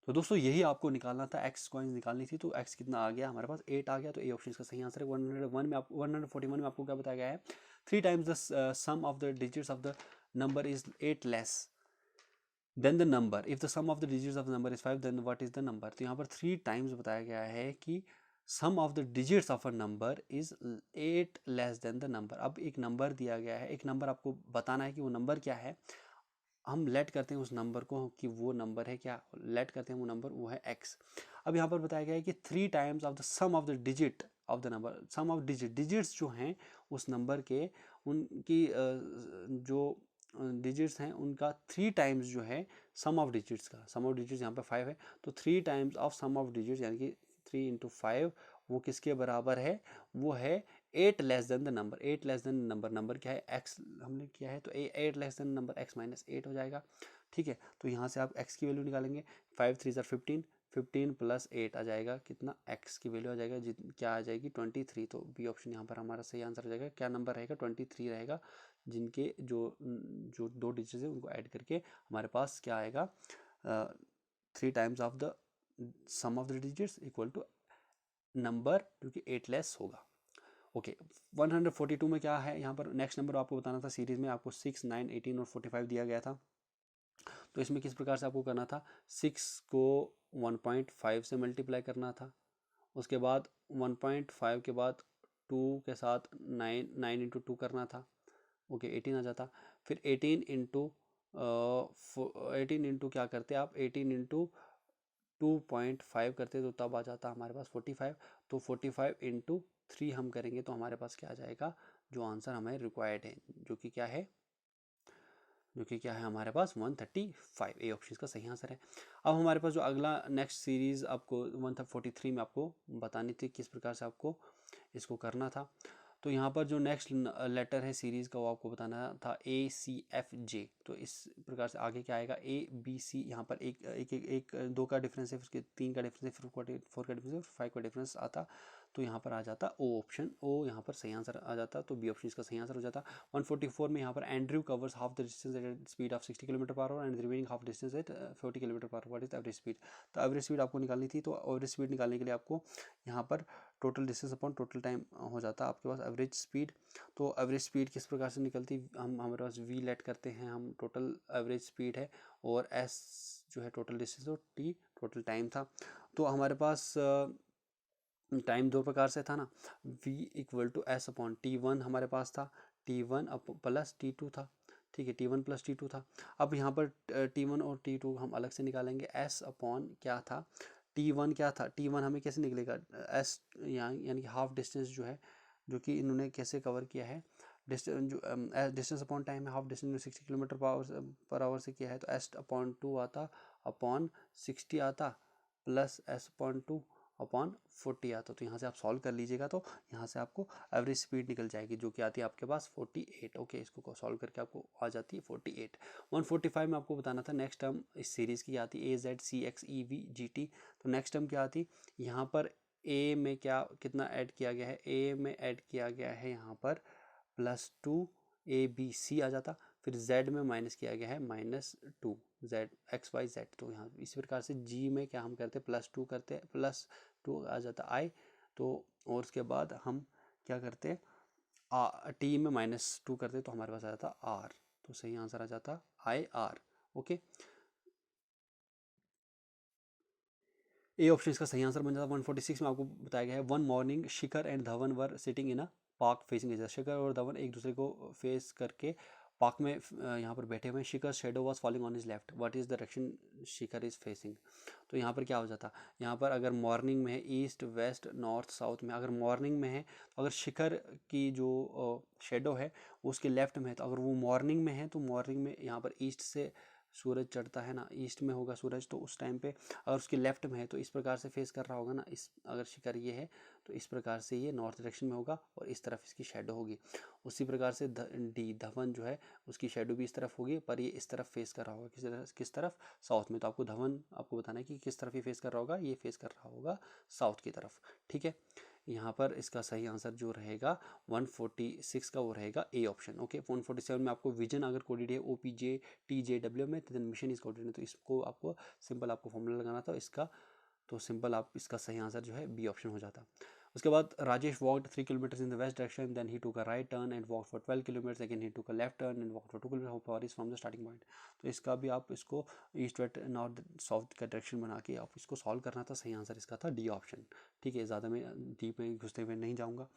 तो दोस्तों यही आपको निकालना था, एक्स कॉइन्स निकालनी थी। तो एक्स कितना आ गया हमारे पास, 8 आ गया। तो ए ऑप्शन इसका सही आंसर है। 101 में आपको 141 में आपको क्या बताया गया है, 3 times the sum of the digits of the number is 8 less than the number, if the sum of the digits of the number is 5 then what is the number. तो यहाँ पर 3 टाइम्स बताया गया है कि sum of the digits of a number is 8 less than the number. अब एक नंबर दिया गया है, एक नंबर आपको बताना है कि वो नंबर क्या है। हम लेट करते हैं उस नंबर को कि वो नंबर है क्या, लेट करते हैं वो नंबर, वो है x। अब यहाँ पर बताया गया है कि 3 times of the sum of the digit of the number, sum of digits जो हैं उस नंबर के, उनकी जो डिजिट्स हैं उनका 3 टाइम्स जो है सम ऑफ डिजिट्स का, सम ऑफ डिजिट्स यहाँ पे 5 है, तो 3 times of sum of digits यानी कि 3 इंटू 5 वो किसके बराबर है, वो है 8 less than the number. 8 less then number, number क्या है x हमने किया है, तो 8 less then number x minus 8 हो जाएगा। ठीक है, तो यहाँ से आप x की वैल्यू निकालेंगे, 5 3 ज़र 15, 15 प्लस 8 आ जाएगा कितना, x की वैल्यू आ जाएगा क्या आ जाएगी 23। तो बी ऑप्शन यहाँ पर हमारा सही आंसर हो जाएगा। क्या नंबर रहेगा, 23 रहेगा, जिनके जो जो 2 डिजिट है उनको ऐड करके हमारे पास क्या आएगा, 3 times of the sum of the digits equal to number जो कि 8 लेस होगा। ओके 142 में क्या है, यहाँ पर नेक्स्ट नंबर आपको बताना था। सीरीज में आपको 6 9 18 और 45 दिया गया था। तो इसमें किस प्रकार से आपको करना था, 6 को 1.5 से मल्टीप्लाई करना था, उसके बाद 1.5 के बाद 2 के साथ 9 इंटू 2 करना था। ओके 18 आ जाता। फिर 18 इंटू 18 इंटू क्या करते आप, 18 इंटू 2.5 करते तो तब आ जाता हमारे पास 45। तो 45 इंटू 3 हम करेंगे तो हमारे पास क्या आ जाएगा, जो आंसर हमें रिक्वायर्ड है, जो कि क्या है, जो कि क्या है हमारे पास 135। ए ऑप्शन का सही आंसर है। अब हमारे पास जो अगला नेक्स्ट सीरीज़ आपको 143 में आपको बतानी थी किस प्रकार से आपको इसको करना था। तो यहाँ पर जो नेक्स्ट लेटर है सीरीज़ का वो आपको बताना था ACFJ। तो इस प्रकार से आगे क्या आएगा, ABC, यहाँ पर एक एक एक, एक 2 का डिफरेंस है, फिर उसके 3 का डिफरेंस है, फिर 4 का डिफरेंस है, 5 का डिफरेंस आता। तो यहाँ पर आ जाता ओ ऑप्शन, ओ यहाँ पर सही आंसर आ जाता। तो बी ऑप्शन इसका सही आंसर हो जाता। 144 में यहाँ पर Andrew covers half the distance at speed of 60 kilometre per hour and remaining half distance at 40 kilometre per hour, what is average speed. तो एवरेज स्पीड आपको निकालनी थी। तो एवरेज स्पीड निकालने के लिए आपको यहाँ पर total distance upon total time हो जाता आपके पास एवरेज स्पीड। तो एवरेज स्पीड किस प्रकार से निकलती, हम हमारे पास वी लेट करते हैं, हम टोटल एवरेज स्पीड है और एस जो है टोटल डिस्टेंस और टी टोटल टाइम था। तो हमारे पास टाइम 2 प्रकार से था ना, v equal to S upon T1 हमारे पास था, T1 प्लस T2 था। ठीक है, T1 प्लस T2 था। अब यहाँ पर T1 और T2 हम अलग से निकालेंगे। S अपॉन क्या था, T1 क्या था, T1 हमें कैसे निकलेगा, S यानी कि हाफ डिस्टेंस जो है, जो कि इन्होंने कैसे कवर किया है, डिस्टेंस जो डिस्टेंस अपॉन टाइम है, half distance 60 kilometre per our से किया है, तो S अपॉन 2 आता अपॉन 60 आता प्लस S अपॉन 2 अपॉन 40 आता। तो यहाँ से आप सॉल्व कर लीजिएगा, तो यहाँ से आपको एवरेज स्पीड निकल जाएगी जो कि आती है आपके पास 48। ओके, इसको सॉल्व करके आपको आ जाती है 48। 145 में आपको बताना था नेक्स्ट टर्म इस सीरीज़ की आती है AZCXEVGT। तो नेक्स्ट टर्म क्या आती, यहाँ पर ए में क्या कितना ऐड किया गया है, ए में ऐड किया गया है यहाँ पर +2 ABC आ जाता। फिर z में माइनस किया गया है -2 z XYZ। तो यहाँ इस प्रकार से g में क्या हम करते +2 करते, +2 आ जाता i। तो और उसके बाद हम क्या करते, t में -2 करते तो हमारे पास आ जाता r। तो सही आंसर आ जाता IR। ओके, ए ऑप्शन इसका सही आंसर बन जाता। 146 में आपको बताया गया है, one morning Shikhar and Dhawan were sitting in a park facing each other. Shikhar और धवन एक दूसरे को फेस करके पार्क में यहाँ पर बैठे हुए हैं। Shikhar shadow was falling on his left, what is the direction Shikhar is facing. तो यहाँ पर क्या हो जाता, यहाँ पर अगर मॉर्निंग में है ईस्ट वेस्ट नॉर्थ साउथ में, अगर मॉर्निंग में है तो अगर शिखर की जो शेडो है उसके लेफ्ट में है, तो अगर वो मॉर्निंग में है तो मॉर्निंग में यहाँ पर ईस्ट से सूरज चढ़ता है ना, ईस्ट में होगा सूरज, तो उस टाइम पे अगर उसके लेफ्ट में है तो इस प्रकार से फेस कर रहा होगा ना, इस अगर शिखर ये है तो इस प्रकार से ये नॉर्थ डायरेक्शन में होगा और इस तरफ इसकी शेडो होगी। उसी प्रकार से धवन जो है उसकी शेडो भी इस तरफ होगी, पर ये इस तरफ फेस कर रहा होगा, किस तरफ, साउथ में। तो आपको धवन आपको बताना है कि किस तरफ ये फेस कर रहा होगा, ये फेस कर रहा होगा साउथ की तरफ। ठीक है, यहाँ पर इसका सही आंसर जो रहेगा 146 का वो रहेगा ए ऑप्शन। ओके, 147 में आपको विजन अगर कोडेड है OPJTJW में, तो देन मिशन इज कोडेड है, तो इसको आपको सिंपल आपको फॉर्मूला लगाना था इसका, तो सिंपल आप इसका सही आंसर जो है बी ऑप्शन हो जाता। उसके बाद Rajesh walked 3 kilometre in the west direction, then he took a right turn and walk for 12 kilometre, again he took a left turn and walk for 2 kilometre, how far is from the starting point. तो इसका भी आप इसको ईस्ट वेस्ट नॉर्थ साउथ का डायरेक्शन बना के आप इसको सॉल्व करना था। सही आंसर इसका था डी ऑप्शन। ठीक है, ज़्यादा मैं डीप में घुसते हुए नहीं जाऊँगा।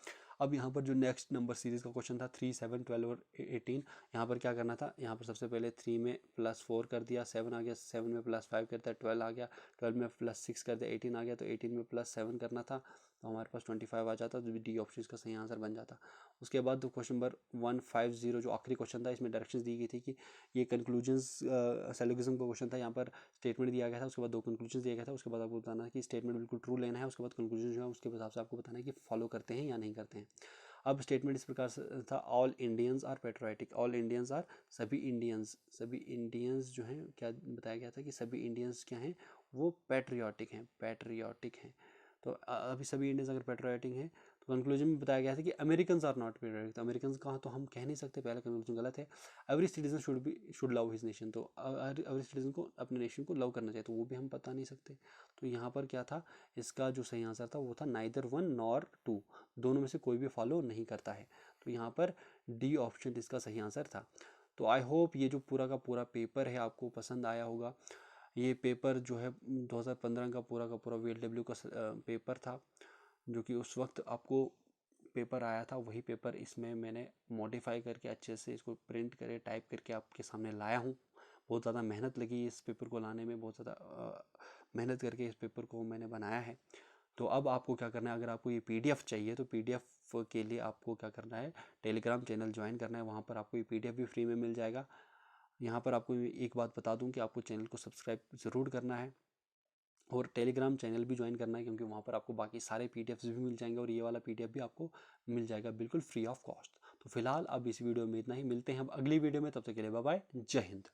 अब यहाँ पर जो नेक्स्ट नंबर सीरीज़ का क्वेश्चन था 3, 7, 12 और 18, यहाँ पर क्या करना था, यहाँ पर सबसे पहले 3 में +4 कर दिया, 7 आ गया, 7 में +5 कर दिया, 12 आ गया, 12 में +6 कर दिया, 18 आ गया, तो 18 में +7 करना था, तो हमारे पास 25 आ जाता, तो डी ऑप्शन का सही आंसर बन जाता। उसके बाद तो क्वेश्चन नंबर 150 जो आखिरी क्वेश्चन था, इसमें डायरेक्शंस दी गई थी कि ये कंक्लूजन्स सैलोगिज्म का क्वेश्चन था। यहाँ पर स्टेटमेंट दिया गया था, उसके बाद 2 कंक्लूजन दिया गया था, उसके बाद आपको बताना है कि स्टेटमेंट बिल्कुल ट्रू लेना है, उसके बाद कंक्लूजन जो है उसके हिसाब से आपको बताना है कि फॉलो करते हैं या नहीं करते हैं। अब स्टेटमेंट इस प्रकार से था, all Indians are patriotic, all Indians are, सभी इंडियंस जो हैं, क्या बताया गया था कि सभी इंडियंस क्या हैं, वो पैट्रियाटिक हैं। तो अभी सभी इंडियंस अगर पेट्रियाटिक हैं, तो कंक्लूजन में बताया गया था कि अमेरिकन आर नॉट पेट्रियाटिक, तो अमेरिकन कहाँ, तो हम कह नहीं सकते, पहला कंक्लूजन गलत है। Every citizen should love his nation, तो एवरी सिटीजन को अपने नेशन को लव करना चाहिए, तो वो भी हम बता नहीं सकते। तो यहाँ पर क्या था, इसका जो सही आंसर था वो था नाइदर 1 नॉर 2, दोनों में से कोई भी फॉलो नहीं करता है, तो यहाँ पर डी ऑप्शन इसका सही आंसर था। तो आई होप ये जो पूरा का पूरा पेपर है आपको पसंद आया होगा। ये पेपर जो है 2015 का पूरा VLW का पेपर था, जो कि उस वक्त आपको पेपर आया था, वही पेपर इसमें मैंने मॉडिफाई करके अच्छे से इसको प्रिंट करे टाइप करके आपके सामने लाया हूँ। बहुत ज़्यादा मेहनत लगी इस पेपर को लाने में, बहुत ज़्यादा मेहनत करके इस पेपर को मैंने बनाया है। तो अब आपको क्या करना है, अगर आपको ये PDF चाहिए तो PDF के लिए आपको क्या करना है, टेलीग्राम चैनल ज्वाइन करना है, वहाँ पर आपको ये PDF भी फ्री में मिल जाएगा। यहाँ पर आपको एक बात बता दूँ कि आपको चैनल को सब्सक्राइब ज़रूर करना है और टेलीग्राम चैनल भी ज्वाइन करना है, क्योंकि वहाँ पर आपको बाकी सारे PDFs भी मिल जाएंगे और ये वाला PDF भी आपको मिल जाएगा बिल्कुल फ्री ऑफ कॉस्ट। तो फिलहाल अब इस वीडियो में इतना ही, मिलते हैं अब अगली वीडियो में, तब तक के लिए बाय बाय, जय हिंद।